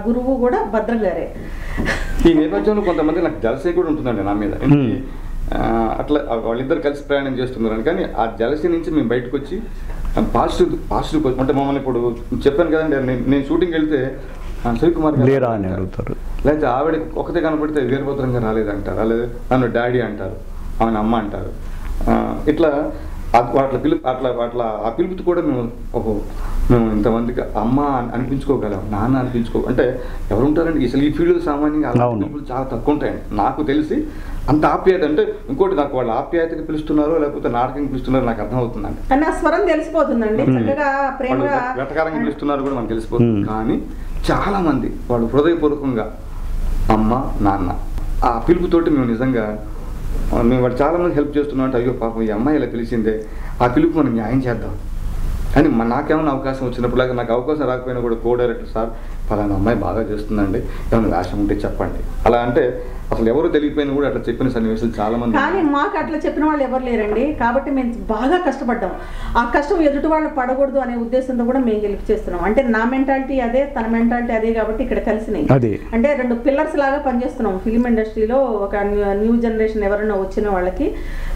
గురువు కూడా భద్రం గారే. ఈ నేపథ్యంలో కొంతమంది నాకు జలసీ కూడా ఉంటుందండి నా మీద. అట్లా వాళ్ళిద్దరు కలిసి ప్రయాణం చేస్తున్నారు కానీ ఆ జలసీ నుంచి మేము బయటకు వచ్చి పాజిటివ్ అంటే మమ్మల్ని ఇప్పుడు చెప్పాను కదండి, నేను షూటింగ్ వెళ్తే శ్రీకుమార్ లేరా అని అడుగుతారు, లేకపోతే ఆవిడ ఒకటే కనపడితే వీరభద్రంగా రాలేదంటారు, అలాగే నన్ను డాడీ అంటారు, ఆమె అమ్మ అంటారు. ఇట్లా అట్లా ఆ పిలుపుతో కూడా మేము ఇంతమందికి అమ్మ అనిపించుకోగలం, నాన్న అంటే ఎవరు ఉంటారండి అసలు ఈ ఫీల్డ్ సామాన్యంగా పిలుపులు చాలా తక్కువ ఉంటాయండి. నాకు తెలిసి అంత ఆప్యాయత, అంటే ఇంకోటి నాకు వాళ్ళ ఆప్యాయతకి పిలుస్తున్నారో లేకపోతే నాటకంగా పిలుస్తున్నారో నాకు అర్థం అవుతుందండి. నా స్వరం తెలిసిపోతుందండి, చక్కగా ప్రేమగా వెటకారంగా పిలుస్తున్నారు కూడా మనకు తెలిసిపోతుంది. కానీ చాలా మంది వాళ్ళు హృదయపూర్వకంగా అమ్మ నాన్న ఆ పిలుపుతోటి మేము నిజంగా వాళ్ళు చాలా మంది హెల్ప్ చేస్తున్నాం. అంటే అయ్యో పాపం ఈ అమ్మాయి ఇలా పిలిచిందే, ఆ పిలుపు మనం న్యాయం చేద్దాం అని నాకేమైనా అవకాశం వచ్చినప్పుడు, లాగా నాకు అవకాశం రాకపోయినా కూడా కో డైరెక్టర్ సార్ ఫలానా అమ్మాయి బాగా చేస్తుందండి, ఏమైనా వేషం ఉంటే చెప్పండి అలా అంటే అసలు ఎవరు తెలియపోయినా కూడా అట్లా చెప్పిన సన్నివేశాలు చాలా మంది. కానీ మాకు అట్లా చెప్పిన వాళ్ళు ఎవరు లేరండి. కాబట్టి మేము బాగా కష్టపడ్డాం. ఆ కష్టం ఎదుటి వాళ్ళు పడకూడదు అనే ఉద్దేశంతో కూడా మేము గెలిపి చేస్తున్నాం. అంటే నా మెంటాలిటీ అదే, తన మెంటాలిటీ అదే, కాబట్టి ఇక్కడ కలిసినాయి. అంటే 2 పిల్లర్స్ లాగా పనిచేస్తున్నాం ఫిలిం ఇండస్ట్రీలో. ఒక న్యూ జనరేషన్ ఎవరైనా వచ్చిన వాళ్ళకి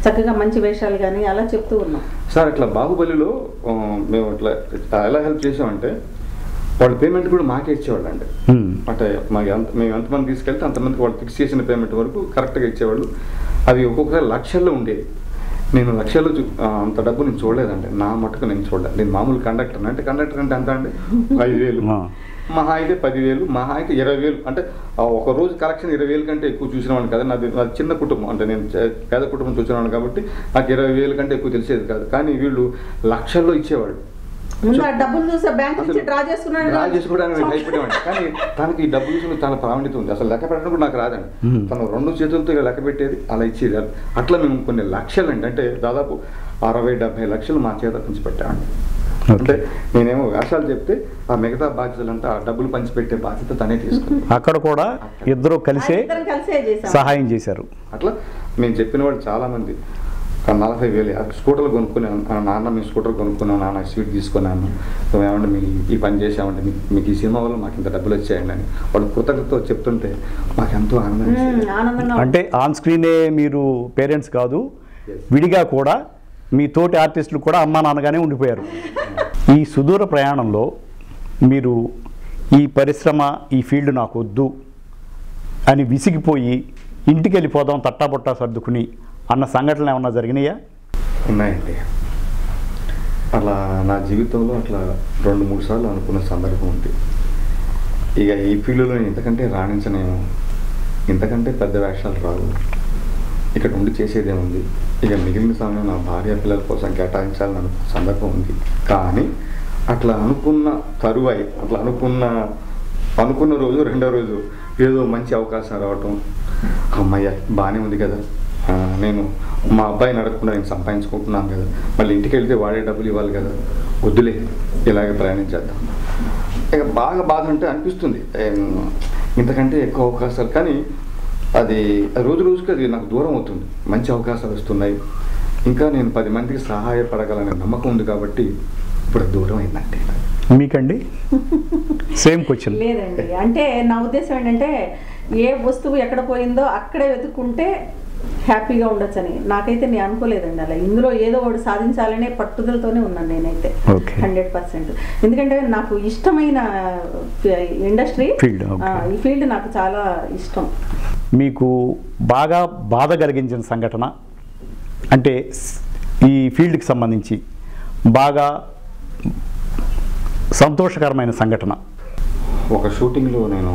చక్కగా మంచి వేషాలు కానీ అలా చెప్తూ ఉన్నాం. సార్ ఇట్లా బాహుబలిలో మేము ఇట్లా ఎలా హెల్ప్ చేసామంటే, వాళ్ళు పేమెంట్ కూడా మాకే ఇచ్చేవాళ్ళు అండి. అంటే మేము ఎంతమంది తీసుకెళ్తే అంతమందికి వాళ్ళు ఫిక్స్ చేసిన పేమెంట్ వరకు కరెక్ట్గా ఇచ్చేవాళ్ళు. అవి ఒక్కొక్కసారి లక్షల్లో ఉండేది. నేను లక్షల్లో అంత డబ్బు నేను చూడలేదండి, నా మటుకు నేను చూడలేదు. నేను మామూలు కండక్టర్ అంటే ఎంత అండి 5,000, మహా అయితే 10,000, మహా అయితే 20,000. అంటే ఒక రోజు కలెక్షన్ 20,000 కంటే ఎక్కువ చూసినవాడిని కదా. నాది చిన్న కుటుంబం, అంటే నేను పేద కుటుంబం చూసినవాడిని కాబట్టి నాకు 20,000 కంటే ఎక్కువ తెలిసేది కాదు. కానీ వీళ్ళు లక్షల్లో ఇచ్చేవాళ్ళు. డబ్బులు చూసే బ్యాంక్ నుంచి డ్రా చేసుకోవడానికి భయపడేవాడిని. కానీ తనకి ఈ డబ్బులు చూసిన చాలా ప్రావీణ్యత ఉంది. అసలు లెక్క పెట్టడం కూడా నాకు రాదండి. తను 2 చేతులతో లెక్క పెట్టేది, అలా ఇచ్చేది. అట్లా మేము కొన్ని లక్షలండి, అంటే దాదాపు 60-70 లక్షలు మా చేత పంచిపెట్టామండి. అంటే నేనేమో వేషాలు చెప్తే ఆ మిగతా బాధ్యతలంతా ఆ డబ్బులు పంచిపెట్టే బాధ్యత తనే తీసుకుంది. అక్కడ కూడా ఇద్దరు కలిసే సహాయం చేశారు. అట్లా మేము చెప్పిన వాళ్ళు చాలా మంది 40,000 స్కూటర్లు కొనుక్కున్నాను. నాన్న మీ స్కూటర్ కొనుక్కున్నాను, నాన్న స్వీట్ తీసుకున్నాను, ఏమంటే మీకు ఈ పని చేసామంటే మీకు ఈ సినిమా వల్ల మాకు ఇంత డబ్బులు వచ్చాయండి అని వాళ్ళు కృతజ్ఞతతో చెప్తుంటే మాకు ఎంతో ఆనందంగా. అంటే ఆన్ స్క్రీనే మీరు పేరెంట్స్ కాదు, విడిగా కూడా మీ తోటి ఆర్టిస్టులు కూడా అమ్మా నాన్నగానే ఉండిపోయారు. ఈ సుదూర ప్రయాణంలో మీరు ఈ పరిశ్రమ, ఈ ఫీల్డ్ నాకు వద్దు అని విసిగిపోయి ఇంటికి వెళ్ళిపోదాం తట్టాబొట్టా సర్దుకుని అన్న సంఘటనలు ఏమన్నా జరిగినాయా? ఉన్నాయండి. అలా నా జీవితంలో అట్లా 2-3 సార్లు అనుకున్న సందర్భం ఉంది. ఇక ఈ ఫీల్డ్లో ఇంతకంటే రాణించనేమో, ఇంతకంటే పెద్ద వేషాలు రావు, ఇక్కడ ఉండి చేసేదేముంది, ఇక మిగిలిన సమయం నా భార్య పిల్లల కోసం కేటాయించాలని అనుకున్న సందర్భం ఉంది. కానీ అట్లా అనుకున్న తరువాయి, అట్లా అనుకున్న రోజు 2వ రోజు ఏదో మంచి అవకాశం రావటం, అమ్మయ్య బాగానే ఉంది కదా, నేను మా అబ్బాయిని అడగకుండా నేను సంపాదించుకుంటున్నాను కదా, మళ్ళీ ఇంటికి వెళ్తే వాడే డబ్బులు ఇవ్వాలి కదా, వద్దులే ఇలాగే ప్రయాణించేద్దాం. ఇక బాగా బాధ అంటే అనిపిస్తుంది ఇంతకంటే ఎక్కువ అవకాశాలు. కానీ అది రోజు రోజుకి అది నాకు దూరం అవుతుంది. మంచి అవకాశాలు వస్తున్నాయి, ఇంకా నేను 10 మందికి సహాయపడగలనే నమ్మకం ఉంది కాబట్టి ఇప్పుడు దూరం అయిందంటే. మీకండి సేమ్ క్వశ్చన్ లేదండి. అంటే నా ఉద్దేశం ఏంటంటే, ఏ వస్తువు ఎక్కడ పోయిందో అక్కడే వెతుక్కుంటే హ్యాపీగా ఉండొచ్చని. నాకైతే నేను అనుకోలేదండి అలా. ఇందులో ఏదో ఒకటి సాధించాలనే పట్టుదలతోనే ఉన్నాను నేనైతే 100%. ఎందుకంటే నాకు ఇష్టమైన ఇండస్ట్రీ, ఈ ఫీల్డ్ నాకు చాలా ఇష్టం. మీకు బాగా బాధ కలిగించిన సంఘటన అంటే ఈ ఫీల్డ్కి సంబంధించి బాగా సంతోషకరమైన సంఘటన? ఒక షూటింగ్లో నేను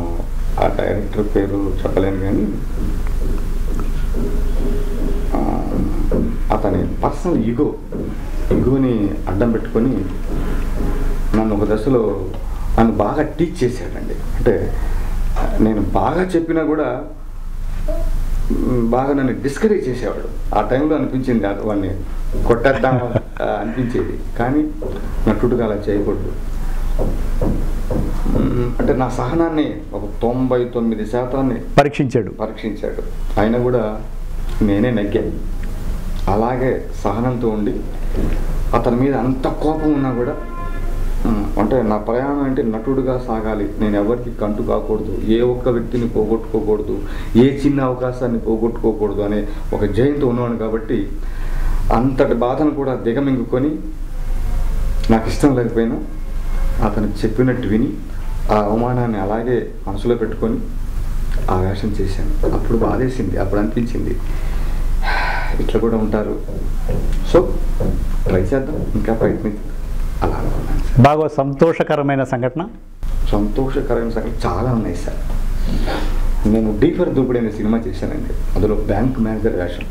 ఆ డైరెక్టర్ పేరు చెప్పలేను కానీ అతని పర్సనల్ ఈగోని అడ్డం పెట్టుకొని నన్ను ఒక దశలో నన్ను బాగా టీచ్ చేశాడండి. అంటే నేను బాగా చెప్పినా కూడా బాగా నన్ను డిస్కరేజ్ చేసేవాడు. ఆ టైంలో అనిపించింది కాదు వాడిని కొట్టేద్దాం అనిపించేది, కానీ నటుడుగా అలా చేయకూడదు. అంటే నా సహనాన్ని ఒక 99% పరీక్షించాడు. అయినా కూడా నేనే నెగ్గాను. అలాగే సహనంతో ఉండి అతని మీద అంత కోపం ఉన్నా కూడా, అంటే నా ప్రయాణం అంటే నటుడుగా సాగాలి, నేను ఎవరికి కంటు కాకూడదు, ఏ ఒక్క వ్యక్తిని పోగొట్టుకోకూడదు, ఏ చిన్న అవకాశాన్ని పోగొట్టుకోకూడదు అనే ఒక జయంతో ఉన్నాను. కాబట్టి అంతటి బాధను కూడా దిగమింగుకొని నాకు ఇష్టం లేకపోయినా అతను చెప్పినట్టు విని ఆ అవమానాన్ని అలాగే మనసులో పెట్టుకొని ఆ వేషం చేశాను. అప్పుడు బాధేసింది, అప్పుడు అనిపించింది ఇట్లా కూడా ఉంటారు, సో ట్రై చేద్దాం, ఇంకా ప్రయత్నిద్దాం అలా అనుకున్నాను సార్. బాగా సంతోషకరమైన సంఘటన చాలా ఉన్నాయి సార్. నేను డీఫర్ దూకుడు అనే సినిమా చేశానండి. అందులో బ్యాంక్ మేనేజర్ వేషం.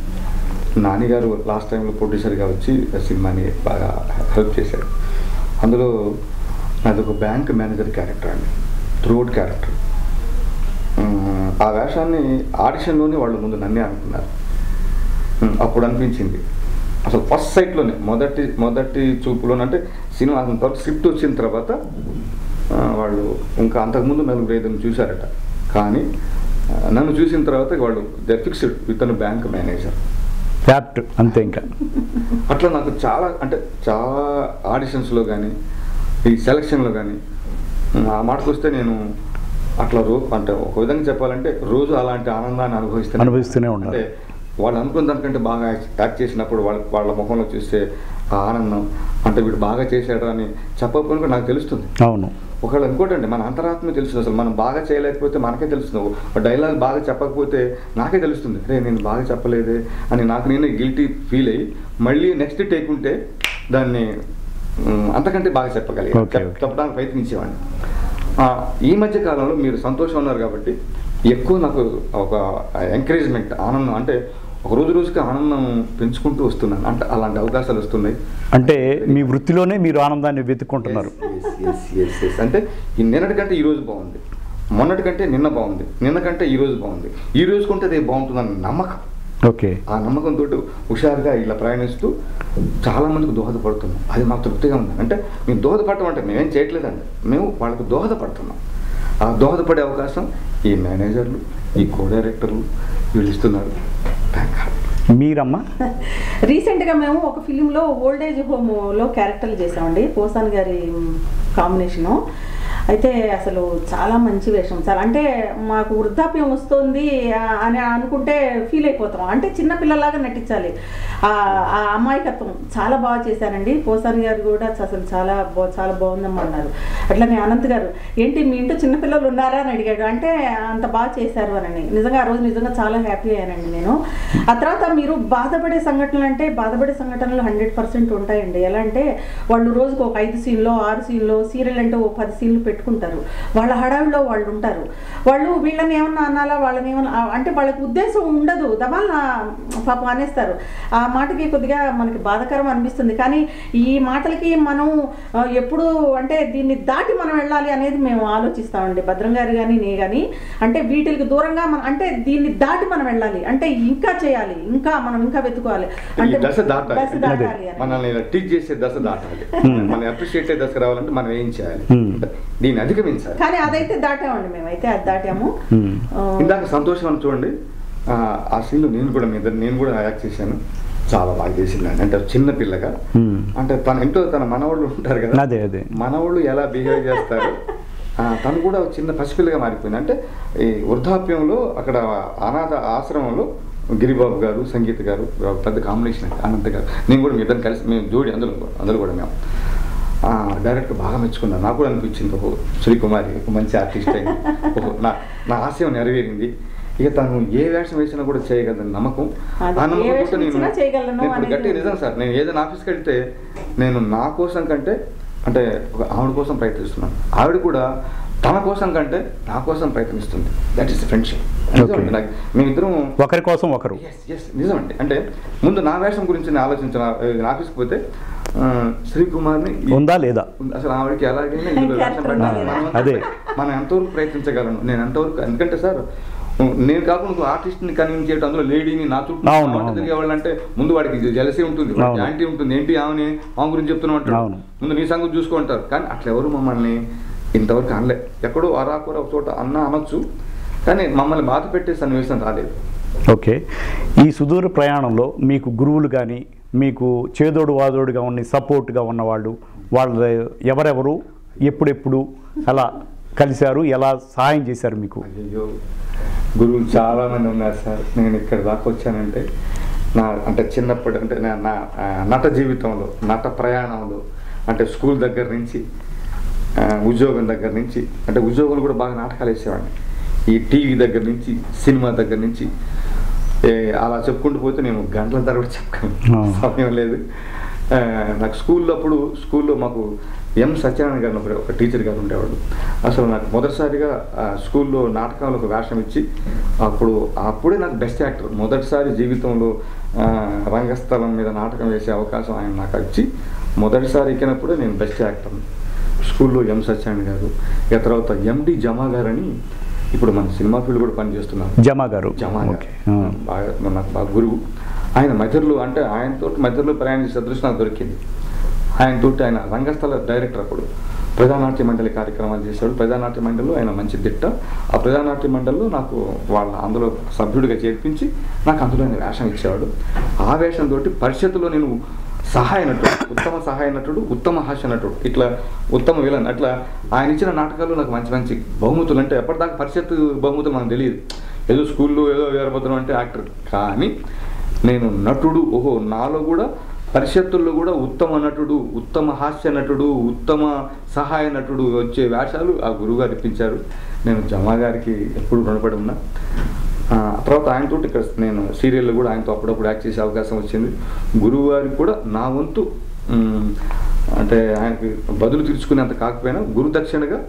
నానిగారు లాస్ట్ టైంలో ప్రొడ్యూసర్గా వచ్చి సినిమాని బాగా హెల్ప్ చేశారు. అందులో అదొక బ్యాంక్ మేనేజర్ క్యారెక్టర్ అండి, త్రూఅవుట్ క్యారెక్టర్. ఆ వేషాన్ని ఆడిషన్లోనే వాళ్ళు ముందు నన్నే అనుకున్నారు. అప్పుడు అనిపించింది అసలు ఫస్ట్ సైట్లోనే మొదటి చూపులోనంటే సినిమా అంతవరకు స్క్రిప్ట్ వచ్చిన తర్వాత వాళ్ళు ఇంకా అంతకుముందు 4-5 చూశారట, కానీ నన్ను చూసిన తర్వాత వాళ్ళు దే ఫిక్స్డ్ ఇతను బ్యాంక్ మేనేజర్ ఫ్యాక్ట్ అంతే. ఇంకా అట్లా నాకు చాలా ఆడిషన్స్లో కానీ ఈ సెలక్షన్లో కానీ ఆ మాటకు వస్తే నేను అట్లా అంటే ఒక విధంగా చెప్పాలంటే రోజు అలాంటి ఆనందాన్ని అనుభవిస్తూనే ఉంటాను. అంటే వాళ్ళు అనుకున్న దానికంటే బాగా యాక్ట్ చేసినప్పుడు వాళ్ళ ముఖంలో చూస్తే ఆ ఆనందం, అంటే వీడు బాగా చేశాడు అని చెప్పకపోయినా నాకు తెలుస్తుంది. అవును. ఒకవేళ ఇంకోటండి, మన అంతరాత్మ తెలుస్తుంది. అసలు మనం బాగా చేయలేకపోతే మనకే తెలుస్తుంది. ఒక డైలాగ్ బాగా చెప్పకపోతే నాకే తెలుస్తుంది, అరే నేను బాగా చెప్పలేదే అని నాకు నేనే గిల్టీ ఫీల్ అయ్యి మళ్ళీ నెక్స్ట్ టేక్ ఉంటే దాన్ని అంతకంటే బాగా చెప్పడానికి ప్రయత్నించేవాడిని. ఈ మధ్య కాలంలో మీరు సంతోషం ఉన్నారు కాబట్టి ఎక్కువ నాకు ఒక ఎంకరేజ్మెంట్, ఆనందం, అంటే ఒక రోజుకి ఆనందం పెంచుకుంటూ వస్తున్నాను. అంటే అలాంటి అవకాశాలు వస్తున్నాయి. అంటే మీ వృత్తిలోనే మీరు ఆనందాన్ని వెతుక్కుంటున్నారు. అంటే నిన్నటి కంటే ఈరోజు బాగుంది, మొన్నటి కంటే నిన్న బాగుంది, నిన్న కంటే ఈరోజు బాగుంది, ఈ రోజు కొంటే అది బాగుంటుందన్న నమ్మకం. ఓకే. ఆ నమ్మకంతో హుషారుగా ఇలా ప్రయాణిస్తూ చాలా మందికి దోహదపడుతున్నాం. అది మాకు తృప్తిగా ఉంది. అంటే మేము దోహదపడటం అంటే మేమేం చేయట్లేదండి, మేము వాళ్ళకు దోహదపడుతున్నాం. ఆ దోహదపడే అవకాశం ఈ మేనేజర్లు, ఈ కో డైరెక్టర్లు వీళ్ళు ఇస్తున్నారు. మీరమ్మా? రీసెంట్గా మేము ఒక ఫిలింలో ఓల్డేజ్ హోమ్లో క్యారెక్టర్లు చేసామండి, పోసాన్ గారి కాంబినేషను. అయితే అసలు చాలా మంచి వేషం సార్. అంటే మాకు వృద్ధాప్యం వస్తుంది అని అనుకుంటే ఫీల్ అయిపోతాం. అంటే చిన్నపిల్లలాగా నటించాలి. ఆ అమాయకత్వం చాలా బాగా చేశానండి. పోసాని గారు కూడా అసలు చాలా బాగుందమ్మా అన్నారు. అట్లనే అనంత్ గారు, ఏంటి మీ ఇంట్లో చిన్నపిల్లలు ఉన్నారా అని అడిగాడు. అంటే అంత బాగా చేశారు అని నిజంగా ఆ రోజు నిజంగా చాలా హ్యాపీ అయ్యానండి నేను. ఆ తర్వాత మీరు బాధపడే సంఘటనలు అంటే బాధపడే సంఘటనలు 100% ఉంటాయండి. ఎలా అంటే వాళ్ళు రోజుకు ఒక 5 సీన్లో 6 సీన్లో, సీరియల్ అంటే ఓ 10 సీన్లు పెట్టుకుంటారు. వాళ్ళ హడావిలో వాళ్ళు ఉంటారు. వాళ్ళు వీళ్ళని ఏమన్నా అనాలా, వాళ్ళని ఏమన్నా అంటే వాళ్ళకి ఉద్దేశం ఉండదు, దవాళ్ళ పాపం అనేస్తారు. ఆ మాటకి కొద్దిగా మనకి బాధాకరం అనిపిస్తుంది. కానీ ఈ మాటలకి మనం ఎప్పుడు అంటే దీన్ని దాటి మనం వెళ్ళాలి అనేది మేము ఆలోచిస్తామండి. భద్రం గారు కానీ నే కానీ అంటే వీటికి దూరంగా మనం అంటే దీన్ని దాటి మనం వెళ్ళాలి, అంటే ఇంకా చేయాలి, ఇంకా మనం ఇంకా వెతుకోవాలి, అంటే దశ దాటాలి, మనల్ని టీచ్ చేసే దశ దాటాలి, మనం అప్రిషియేట్ దశ రావాలంటే మనం ఏం చేయాలి, దీన్ని అధిగమించాలి. కానీ అదైతే దాటామండి, మేమైతే అది దాటాము. ఇందాక సంతోషం అని చూడండి, ఆ సీన్లో నేను కూడా యాక్ట్ చేశాను. చాలా బాగా చేసిందండి. అంటే చిన్న పిల్లగా, అంటే తన ఇంట్లో తన మనవాళ్ళు ఉంటారు కదా, మనవాళ్ళు ఎలా బిహేవ్ చేస్తారు, తను కూడా చిన్న పసిపిల్లగా మారిపోయింది. అంటే ఈ వృద్ధాప్యంలో అక్కడ అనాథ ఆశ్రమంలో గిరిబాబు గారు, సంగీత గారు పెద్ద కాంబినేషన్ అండి. అనంత్ గారు, నేను కూడా మీ ఇద్దరు కలిసి మేము జోడి అందులో కూడా మేము డైరెక్టర్ బాగా మెచ్చుకున్నాను. నాకు కూడా అనిపించింది, ఓహో శ్రీకుమారి ఒక మంచి ఆర్టిస్ట్ అయింది, ఓహో నా ఆశయం నెరవేరింది. ఇక తను ఏ వేషం వేసినా కూడా చేయగలను నమ్మకం. ఆ నమ్మకంతో నేను గట్టి నిజం సార్, నేను ఏదైనా ఆఫీస్కి వెళ్తే నేను నా కోసం కంటే అంటే ఆవిడ కోసం ప్రయత్నిస్తున్నాను, ఆవిడ కూడా తన కోసం కంటే నా కోసం ప్రయత్నిస్తుంది. That is friendship. మేమిద్దరం ఒకరి కోసం ఒకరు. నిజమండి. అంటే ముందు నా వేషం గురించి నేను ఆలోచించిన ఆఫీస్కి పోతే శ్రీకుమార్ని ఉందా లేదా, అసలు ఆవిడకి ఎలాగైనా ఇందులో వేషం పెట్టాలి, మనం ఎంతవరకు ప్రయత్నించగలను, నేను ఎంతవరకు. ఎందుకంటే సార్ నేను కాకుండా ఇంకో ఆర్టిస్ట్ని కన్విన్స్ చేయడం, అందులో లేడీని నా చుట్టూ తిరిగేవాళ్ళు అంటే ముందు వాడికి జలసీ ఉంటుంది, యాంటీ ఉంటుంది, ఏంటి ఆమె గురించి చెప్తున్నావు అంటాడు, ముందు నీ సంగతి చూసుకుంటారు. కానీ అట్లా ఎవరు మమ్మల్ని ఇంతవరకు అనలే. ఎక్కడో అరాకూర ఒక చోట అనొచ్చు, కానీ మమ్మల్ని బాధ పెట్టే సన్నివేశం రాలేదు. ఓకే, ఈ సుదూర ప్రయాణంలో మీకు గురువులు కానీ, మీకు చేదోడు వాదోడుగా ఉన్న సపోర్ట్గా ఉన్నవాళ్ళు, వాళ్ళు ఎవరెవరు, ఎప్పుడెప్పుడు అలా కలిశారు, ఎలా సహాయం చేశారు మీకు? అయ్యో, గురువులు చాలామంది ఉన్నారు సార్. నేను ఇక్కడ దాకా వచ్చానంటే అంటే చిన్నప్పటి అంటే నా నట జీవితంలో, నట ప్రయాణంలో, అంటే స్కూల్ దగ్గర నుంచి, ఉద్యోగం దగ్గర నుంచి, అంటే ఉద్యోగంలో కూడా బాగా నాటకాలు వేసేవాడిని. ఈ టీవీ దగ్గర నుంచి, సినిమా దగ్గర నుంచి అలా చెప్పుకుంటూ పోతే నేను గంటల తరబడి చెప్పుకోను, సమయం లేదు. నాకు స్కూల్లో మాకు ఎం సత్యనారాయణ గారు ఒక టీచర్ గారు ఉండేవాడు. అసలు నాకు మొదటిసారిగా స్కూల్లో నాటకంలో ఒక వేషం ఇచ్చి అప్పుడే నాకు బెస్ట్ యాక్టర్, మొదటిసారి జీవితంలో రంగస్థలం మీద నాటకం వేసే అవకాశం ఆయన నాకు ఇచ్చి మొదటిసారి ఎక్కినప్పుడే నేను బెస్ట్ యాక్టర్ స్కూల్లో ఎం సత్యనారాయణ గారు. ఇక తర్వాత ఎండి జమా గారు అని ఇప్పుడు మన సినిమా ఫీల్డ్ కూడా పనిచేస్తున్నారు. జమా గారు బాగా నాకు బాగా గురువు. ఆయన మధ్యలో అంటే మధ్యలో ప్రయాణం చేసే అదృష్టం నాకు దొరికింది. ఆయన రంగస్థల డైరెక్టర్. అప్పుడు ప్రజానాట్య మండలి కార్యక్రమాలు చేశాడు. ప్రజానాట్య మండలిలో ఆయన మంచి దిట్ట. ఆ ప్రజానాట్య మండలిలో నాకు అందులో సభ్యుడిగా చేర్పించి నాకు అందులో ఆయన వేషం ఇచ్చేవాడు. ఆ వేషంతో పరిషత్తులో నేను సహాయ నటుడు, ఉత్తమ సహాయ నటుడు, ఉత్తమ హాస్య నటుడు, ఇట్లా ఉత్తమ విలన్, అట్లా ఆయన ఇచ్చిన నాటకాల్లో నాకు మంచి మంచి బహుమతులు. అంటే ఎప్పటిదాకా పరిషత్తు బహుమతులు మనకు తెలియదు, ఏదో స్కూల్లో ఏదో వీరభద్రం అంటే యాక్టర్. కానీ నేను నటుడు, నాలో కూడా పరిషత్తుల్లో కూడా ఉత్తమ నటుడు, ఉత్తమ హాస్య నటుడు, ఉత్తమ సహాయ నటుడు వచ్చే వేషాలు ఆ గురువుగారు ఇప్పించారు. నేను జమా గారికి ఎప్పుడు రుణపడి ఉన్నా. తర్వాత ఆయనతో ఇక్కడ నేను సీరియల్లో కూడా ఆయనతో అప్పుడప్పుడు యాక్ట్ చేసే అవకాశం వచ్చింది. గురువు గారికి కూడా నా వంతు అంటే ఆయనకి బదులు తీర్చుకునేంత కాకపోయినా గురు దక్షిణగా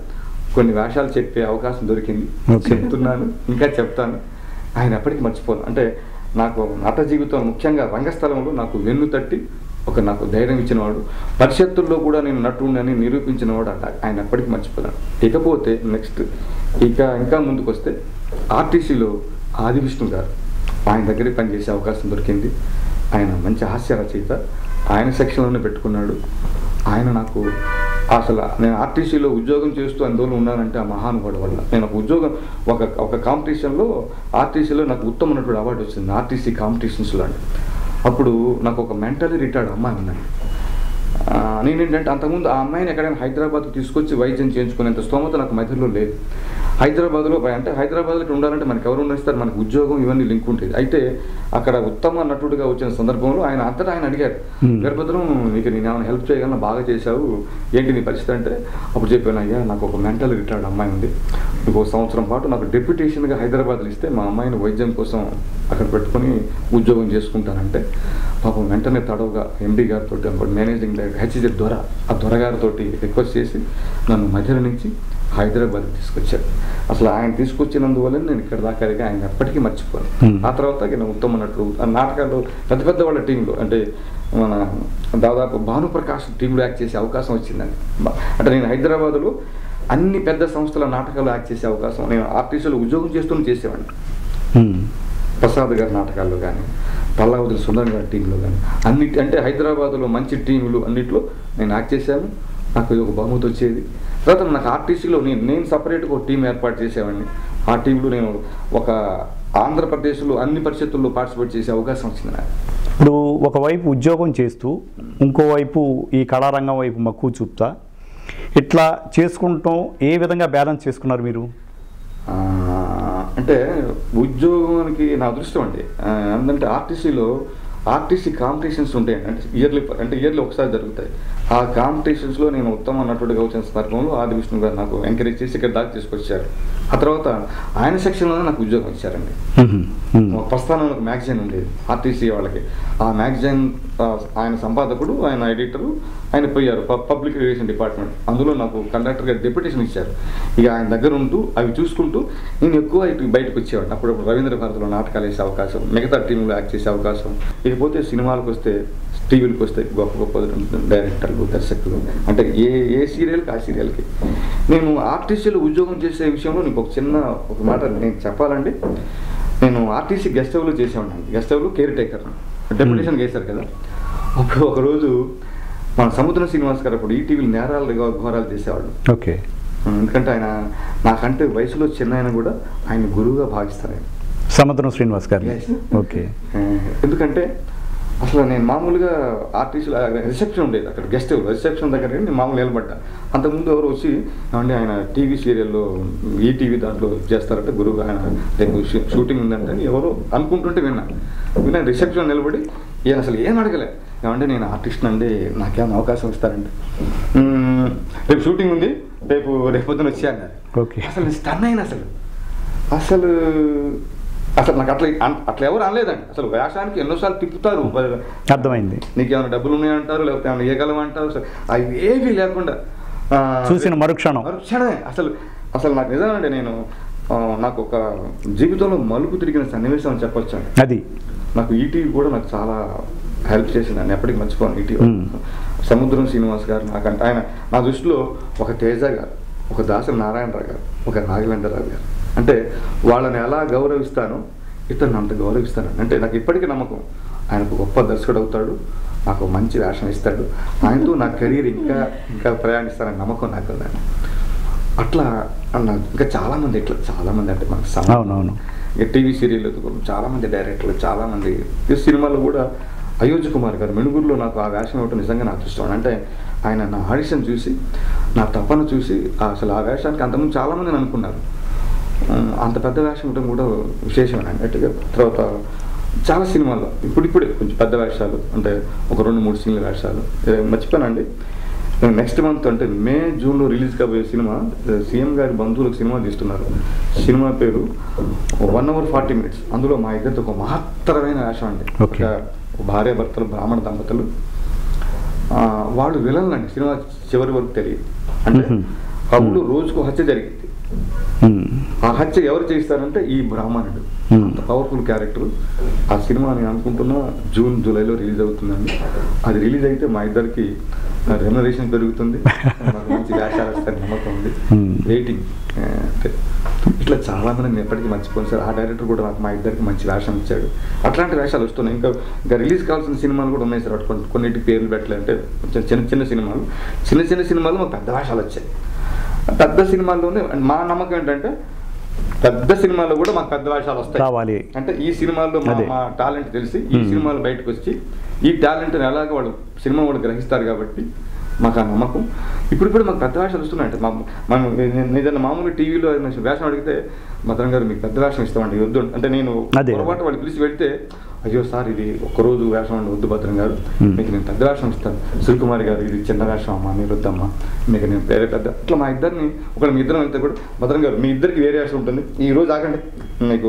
కొన్ని వేషాలు చెప్పే అవకాశం దొరికింది. చెప్తున్నాను, ఇంకా చెప్తాను. ఆయన ఎప్పటికీ మర్చిపోను. అంటే నాకు నట జీవితం ముఖ్యంగా రంగస్థలంలో నాకు వెన్ను తట్టి నాకు ధైర్యం ఇచ్చినవాడు, పరిషత్తుల్లో కూడా నేను నటుడిని నిరూపించినవాడు. ఆయన ఎప్పటికీ మర్చిపోయాను. ఇకపోతే నెక్స్ట్ ఇంకా ముందుకు వస్తే ఆర్టీసీలో ఆది విష్ణు గారు, ఆయన దగ్గరే పనిచేసే అవకాశం దొరికింది. ఆయన మంచి హాస్య రచయిత, ఆయన సెక్షన్లోనే పెట్టుకున్నాడు. ఆయన నాకు అసలు నేను ఆర్టీసీలో ఉద్యోగం చేస్తూ అందులో ఉన్నానంటే ఆ మహానుభావుడు వల్ల. నేను ఒక ఉద్యోగం ఒక కాంపిటీషన్లో ఆర్టీసీలో నాకు ఉత్తమ నటుడు అవార్డు వచ్చింది, ఆర్టీసీ కాంపిటీషన్స్లో. అండి అప్పుడు నాకు ఒక మెంటలీ రిటైర్డ్ అమ్మాయి ఉందండి. నేనేంటంటే అంతకుముందు ఆ అమ్మాయిని ఎక్కడైనా హైదరాబాద్కి తీసుకొచ్చి వైద్యం చేయించుకునేంత స్తోమత నాకు మధ్యలో లేదు. హైదరాబాద్లో అంటే హైదరాబాద్లో ఉండాలంటే మనకి ఎవరు ఉండేస్తారు, మనకు ఉద్యోగం ఇవన్నీ లింక్ ఉంటుంది. అయితే అక్కడ ఉత్తమ నటుడిగా వచ్చిన సందర్భంలో ఆయన అడిగారు, వీరభద్రం నీకు నేను ఏమైనా హెల్ప్ చేయగలను, బాగా చేశావు, ఏంటి నీ పరిస్థితి అంటే అప్పుడు చెప్పాను, అయ్యా నాకు ఒక మెంటల్ రిటైర్డ్ అమ్మాయి ఉంది, ఇంకో సంవత్సరం పాటు నాకు డెప్యుటేషన్గా హైదరాబాద్లో ఇస్తే మా అమ్మాయిని వైద్యం కోసం అక్కడ పెట్టుకొని ఉద్యోగం చేసుకుంటానంటే పాపం వెంటనే తడవుగా ఎండి గారితో మేనేజింగ్ డైరెక్టర్ హెచ్జెడ్ ఆ దొరగారితో రిక్వెస్ట్ చేసి నన్ను మధ్యలో నుంచి హైదరాబాద్కి తీసుకొచ్చారు. అసలు ఆయన తీసుకొచ్చినందువల్ల నేను ఇక్కడ దాకా ఆయన ఎప్పటికీ మర్చిపోను. ఆ తర్వాత నేను ఉత్తమ నటుడు నాటకాల్లో పెద్ద వాళ్ళ టీంలో అంటే మన దాదాపు భానుప్రకాష్ టీంలో యాక్ట్ చేసే అవకాశం వచ్చిందండి. అంటే నేను హైదరాబాద్లో అన్ని పెద్ద సంస్థల నాటకాలు యాక్ట్ చేసే అవకాశం నేను ఆర్టీసీలో ఉద్యోగం చేస్తూనే చేసేవాడిని. ప్రసాద్ గారి నాటకాల్లో కానీ, పల్లావతుల సుందర్ గారి టీంలో కానీ అంటే హైదరాబాద్లో మంచి టీములు అన్నిట్లో నేను యాక్ట్ చేశాను. నాకు ఇది ఒక బహుమతి వచ్చేది. తర్వాత నాకు ఆర్టీసీలో నేను సపరేట్గా ఒక టీం ఏర్పాటు చేసేవాడిని. ఆ టీంలో నేను ఒక ఆంధ్రప్రదేశ్లో అన్ని పరిషత్తుల్లో పార్టిసిపేట్ చేసే అవకాశం వచ్చింది నాకు. ఇప్పుడు ఒకవైపు ఉద్యోగం చేస్తూ ఇంకోవైపు ఈ కళారంగం వైపు మక్కువ చూపుతా ఇట్లా చేసుకుంటాం, ఏ విధంగా బ్యాలెన్స్ చేసుకున్నారు మీరు? అంటే ఉద్యోగానికి నా అదృష్టం అండి. ఎందుకంటే ఆర్టీసీ కాంపిటీషన్స్ ఉంటాయండి, అంటే ఇయర్లీ ఒకసారి జరుగుతాయి. ఆ కాంపిటీషన్స్లో నేను ఉత్తమ నటుడిగా వచ్చిన సందర్భంలో ఆది విష్ణు గారు నాకు ఎంకరేజ్ చేసి ఇక్కడ దాకా తీసుకొచ్చారు. ఆ తర్వాత ఆయన సెక్షన్లోనే నాకు ఉద్యోగం ఇచ్చారండి. ప్రస్థానం ఒక మ్యాగజైన్ ఉండేది ఆర్టీసీ వాళ్ళకి. ఆ మ్యాగజైన్ ఆయన సంపాదకుడు, ఆయన ఎడిటరు, ఆయన పోయారు పబ్లిక్ రిలేషన్ డిపార్ట్మెంట్. అందులో నాకు కండక్టర్గా డెప్యుటేషన్ ఇచ్చారు. ఇక ఆయన దగ్గర ఉంటూ అవి చూసుకుంటూ నేను ఎక్కువ ఇటు బయటకు వచ్చేవాడిని. అప్పుడప్పుడు రవీంద్ర భారతిలో నాటకాలు వేసే అవకాశం, మిగతా టీంలో యాక్ట్ చేసే అవకాశం. ఇకపోతే సినిమాలకు వస్తే, టీవీలకు వస్తే గొప్ప డైరెక్టర్లు, దర్శకులు, అంటే ఏ సీరియల్కి ఆ సీరియల్కి నేను ఆర్టీసీలో ఉద్యోగం చేసే విషయంలో నీకు ఒక మాట నేను చెప్పాలండి. నేను ఆర్టీసీ గెస్ట్ హౌస్లో చేసేవాడిని. గెస్ట్ హౌస్లో కేర్ టేకర్ డెప్యుటేషన్ చేశారు కదా. అప్పుడు ఒకరోజు మన సముద్రం శ్రీనివాస్ గారు అప్పుడు ఈటీవీలు నేరాలు ఘోరాలు చేసేవాడు. ఓకే. ఎందుకంటే ఆయన నాకంటే వయసులో చిన్న ఆయన కూడా ఆయన గురువుగా భావిస్తారు. ఆయన సముద్రం శ్రీనివాస్ గారు. ఓకే. ఎందుకంటే అసలు నేను మామూలుగా ఆర్టీసీలో రిసెప్షన్ ఉండేది అక్కడ గెస్ట్ హౌస్ రిసెప్షన్ దగ్గర నేను మామూలు నిలబడ్డా. అంతకుముందు ఎవరు వచ్చి ఏమంటే ఆయన టీవీ సీరియల్లో ఈటీవీ దాంట్లో చేస్తారంటే గురువుగా ఆయన రేపు షూటింగ్ ఉందంటే ఎవరో అనుకుంటుంటే విన్నా రిసెప్షన్ నిలబడి ఈయన అసలు ఏం అడగలే. ఏమంటే నేను ఆర్టిస్ట్ అండి, నాకేమైనా అవకాశం ఇస్తారండి, రేపు షూటింగ్ ఉంది, రేపు పొద్దున వచ్చి అన్నారు. ఓకే. అసలు నేను స్టన్ అయినా అసలు నాకు అట్లా ఎవరు అనలేదండి. అసలు వేషానికి ఎన్నోసార్లు తిప్పుతారు, అర్థమైంది, నీకేమైనా డబ్బులు ఉన్నాయంటారు, లేకపోతే ఏమైనా ఇవ్వగలమంటారు. అవి ఏవి లేకుండా చూసిన మరుక్షణమే అసలు నాకు నిజమండి. నేను నాకు ఒక జీవితంలో మలుపు తిరిగిన సన్నివేశం అని చెప్పొచ్చు. అది నాకు ఈటీవీ కూడా నాకు చాలా హెల్ప్ చేసిందండి, ఎప్పటికీ మర్చిపోను. ఈటీవీ సముద్రం శ్రీనివాస్ గారు నాకంటే ఆయన నా దృష్టిలో ఒక తేజ గారు, ఒక దాసరి నారాయణరావు గారు, ఒక రాఘవేంద్రరావు గారు. అంటే వాళ్ళని ఎలా గౌరవిస్తానో ఇతను అంత గౌరవిస్తాను. అంటే నాకు ఇప్పటికీ నమ్మకం ఆయనకు గొప్ప దర్శకుడు అవుతాడు, నాకు మంచి వేషం ఇస్తాడు, ఆయనతో నా కెరీర్ ఇంకా ప్రయాణిస్తానని నమ్మకం నాకు ఉందండి. అట్లా ఇంకా చాలామంది అంటే మనకు టీవీ సీరియల్ చాలామంది డైరెక్టర్లు, చాలామంది సినిమాలో కూడా అయోధ్య కుమార్ గారు మెణుగురులో నాకు ఆ వేషం ఇవ్వటం నిజంగా నాకు ఇష్టం. అంటే ఆయన నా ఆడిషన్ చూసి, నా తపన చూసి అసలు ఆ వేషానికి అంతకుముందు చాలామంది అనుకున్నారు. అంత పెద్ద వేషం ఇవ్వడం కూడా విశేషం అన్నట్టుగా. తర్వాత చాలా సినిమాల్లో ఇప్పుడిప్పుడే కొంచెం పెద్ద వేషాలు, అంటే ఒక 2-3 సీన్ల వేషాలు. మర్చిపోయానండి, నెక్స్ట్ మంత్ అంటే మే జూన్లో రిలీజ్ కాబోయే సినిమా సీఎం గారి బంధువులకు సినిమా తీస్తున్నారు. సినిమా పేరు 1 hour 40 minutes. అందులో మా ఇద్దరితో ఒక మహత్తరమైన వేషం అండి. ఒక భార్యాభర్తలు, బ్రాహ్మణ దంపతులు, వాళ్ళు విలన్లు అండి. సినిమా చివరి వరకు తెలియదు. అంటే అప్పుడు రోజుకు హత్య జరిగింది. ఆ హత్య ఎవరు చేస్తారంటే ఈ బ్రాహ్మణుడు. అంత పవర్ఫుల్ క్యారెక్టర్. ఆ సినిమా నేను అనుకుంటున్నా జూన్ జూలైలో రిలీజ్ అవుతుందండి. అది రిలీజ్ అయితే మా ఇద్దరికి రెమ్యునరేషన్ పెరుగుతుంది, నాకు మంచి వేషాలు వస్తాయని నమ్మకం ఉంది. వెయిటింగ్. ఇట్లా చాలా మంది నేను ఎప్పటికీ మర్చిపోను సార్. ఆ డైరెక్టర్ కూడా నాకు మా ఇద్దరికి మంచి వేషం ఇచ్చాడు. అట్లాంటి వేషాలు వస్తున్నాయి. ఇంకా రిలీజ్ కావాల్సిన సినిమాలు కూడా ఉన్నాయి సార్. కొన్నిటికి పేర్లు పెట్టాలంటే చిన్న సినిమాలు మాకు పెద్ద వేషాలు వచ్చాయి. పెద్ద సినిమాల్లోనే మా నమ్మకం ఏంటంటే పెద్ద సినిమాలో కూడా మాకు పెద్ద వేషాలు వస్తాయి. అంటే ఈ సినిమాల్లో మా టాలెంట్ తెలిసి ఈ సినిమాలు బయటకు వచ్చి ఈ టాలెంట్ని ఎలాగ వాళ్ళు సినిమా వాళ్ళు గ్రహిస్తారు కాబట్టి మాకు ఆ నమ్మకం. ఇప్పుడు మాకు పెద్ద వేషాలు వస్తున్నాయంటే మనం ఏదైనా మామూలు టీవీలో వేషం అడిగితే భద్రం గారు మీకు పెద్ద వేషం ఇస్తామండి వద్దు అంటే నేను పొరపాటు వాళ్ళు పిలిచి పెడితే అయ్యో సార్ ఇది ఒక్కరోజు వేషం అండి వద్దు భద్రం గారు, మీకు నేను పెద్ద వేషం ఇస్తాను. శ్రీకుమారి గారు ఇది చిన్న వేషం అమ్మా, మీరు వద్దమ్మా, మీకు నేను వేరే పెద్ద. అట్లా మా ఇద్దరిని ఒకళ్ళు మీ ఇద్దరం వెళ్తే కూడా భద్రం గారు మీ ఇద్దరికి వేరే వేషం ఉంటుంది, ఈ రోజు ఆగండి మీకు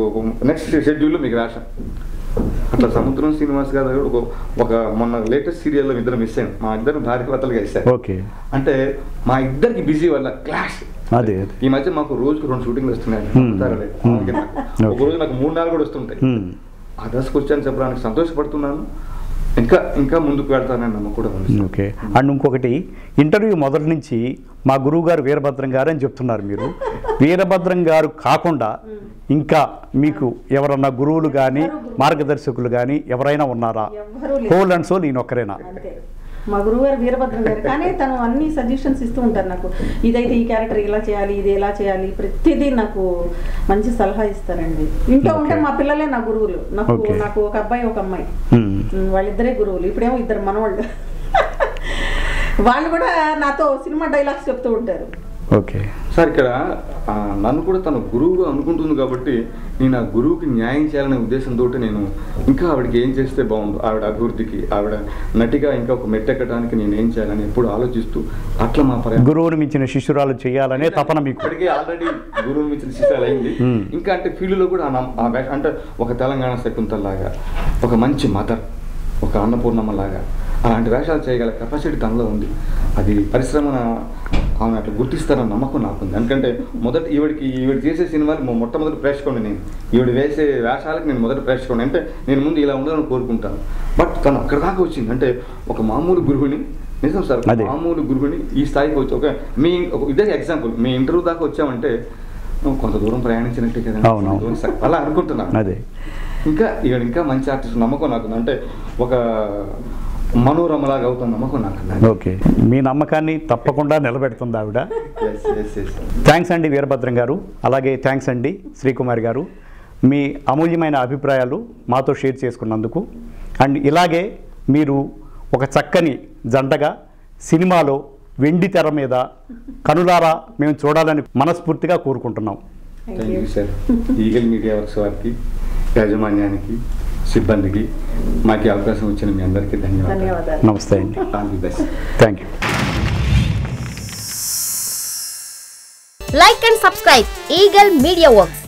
నెక్స్ట్ షెడ్యూల్లో మీకు వేషం. అట్లా సముద్రం శ్రీనివాస్ గారు ఒక మొన్న లేటెస్ట్ సీరియల్లో ఇద్దరు మిస్ అయ్యాను. మా ఇద్దరు భార్యాభర్తలుగా ఇస్తారు. అంటే మా ఇద్దరికి బిజీ వల్ల క్లాష్. ఈ మధ్య మాకు రోజుకు 2 షూటింగ్లు వస్తున్నాయి. ఒక రోజు నాకు 3-4 కూడా వస్తుంటాయి. ఆ దశకు వచ్చాను చెప్పడానికి సంతోషపడుతున్నాను. ఇంకా ముందుకు వెళ్తానని నమ్మకం కూడా ఉంది. ఓకే. అండ్ ఇంకొకటి, ఇంటర్వ్యూ మొదటి నుంచి మా గురువు గారు వీరభద్రం గారు అని చెప్తున్నారు. మీరు వీరభద్రం గారు కాకుండా ఇంకా మీకు ఎవరన్నా గురువులు కానీ మార్గదర్శకులు కానీ ఎవరైనా ఉన్నారా? హోల్ అండ్ సోల్ నేను ఒక్కరేనా? మా గురువు గారు వీరభద్రం గారు. కానీ తను అన్ని సజెషన్స్ ఇస్తూ ఉంటారు నాకు. ఇదైతే ఈ క్యారెక్టర్ ఇలా చేయాలి, ఇది ఎలా చేయాలి, ప్రతిదీ నాకు మంచి సలహా ఇస్తారండి. ఇంట్లో ఉంటే మా పిల్లలే నా గురువులు. నాకు ఒక అబ్బాయి ఒక అమ్మాయి, వాళ్ళిద్దరే గురువులు. ఇప్పుడేమో 2 మనవాళ్ళు. వాళ్ళు కూడా నాతో సినిమా డైలాగ్స్ చెప్తూ ఉంటారు. ఓకే సార్, ఇక్కడ నన్ను కూడా తన గురువుగా అనుకుంటుంది కాబట్టి నేను ఆ గురువుకి న్యాయం చేయాలనే ఉద్దేశంతో నేను ఇంకా ఆవిడకి ఏం చేస్తే బాగుండు, ఆవిడ అభివృద్ధికి, ఆవిడ నటిగా ఇంకా ఒక మెట్టెక్కడానికి నేను ఏం చేయాలని ఎప్పుడు ఆలోచిస్తూ అట్లా మా గురువుని మించిన శిష్యురాలు చేయాలనే తపన మీకు. ఇప్పటికే ఆల్రెడీ గురువుని మించిన శిష్యురాలు అయింది. ఇంకా అంటే ఫీల్డ్లో కూడా అంటే ఒక తెలంగాణ శకుంతల్లాగా, ఒక మంచి మదర్, ఒక అన్నపూర్ణమ్మ లాగా అలాంటి వేషాలు చేయగల కెపాసిటీ తనలో ఉంది. అది పరిశ్రమ ఆమె అట్లా గుర్తిస్తారన్న నమ్మకం నాకుంది. ఎందుకంటే ఈవిడ చేసే సినిమాలు మొట్టమొదటి ప్రేక్షకుని నేను, ఈవిడ వేసే వేషాలకు నేను మొదటి ప్రేక్షకుని. అంటే నేను ముందు ఇలా ఉండాలని కోరుకుంటాను. బట్ తను అక్కడ దాకా వచ్చింది. అంటే ఒక మామూలు గురువుని నిజం సార్, అదే. మామూలు గురువుని ఈ స్థాయికి వచ్చి ఇదే ఎగ్జాంపుల్, మీ ఇంటర్వ్యూ దాకా వచ్చామంటే కొంత దూరం ప్రయాణించినట్టే కదా. అవును. అలా అనుకుంటున్నాను. అదే ఇంకా మంచి ఆర్టిస్ట్ నమ్మకం నాకు, అంటే ఒక మనోరమలాగా అవుతున్న నమ్మకం నాకు. ఓకే, మీ నమ్మకాన్ని తప్పకుండా నిలబెడుతుంది ఆవిడ. థ్యాంక్స్ అండి వీరభద్రం గారు, అలాగే థ్యాంక్స్ అండి శ్రీకుమారి గారు, మీ అమూల్యమైన అభిప్రాయాలు మాతో షేర్ చేసుకున్నందుకు. అండ్ ఇలాగే మీరు ఒక చక్కని జంటగా సినిమాలో వెండి తెర మీద కనులారా మేము చూడాలని మనస్ఫూర్తిగా కోరుకుంటున్నాం. Thank you sir. Eagle media works వారికి, యాజమాన్యానికి, సిబ్బందికి మాకు అవకాశం ఇచ్చిన మీ అందరికీ ధన్యవాదాలు. నమస్తే అండి. All the best. Thank you. Like and subscribe Eagle Media Works.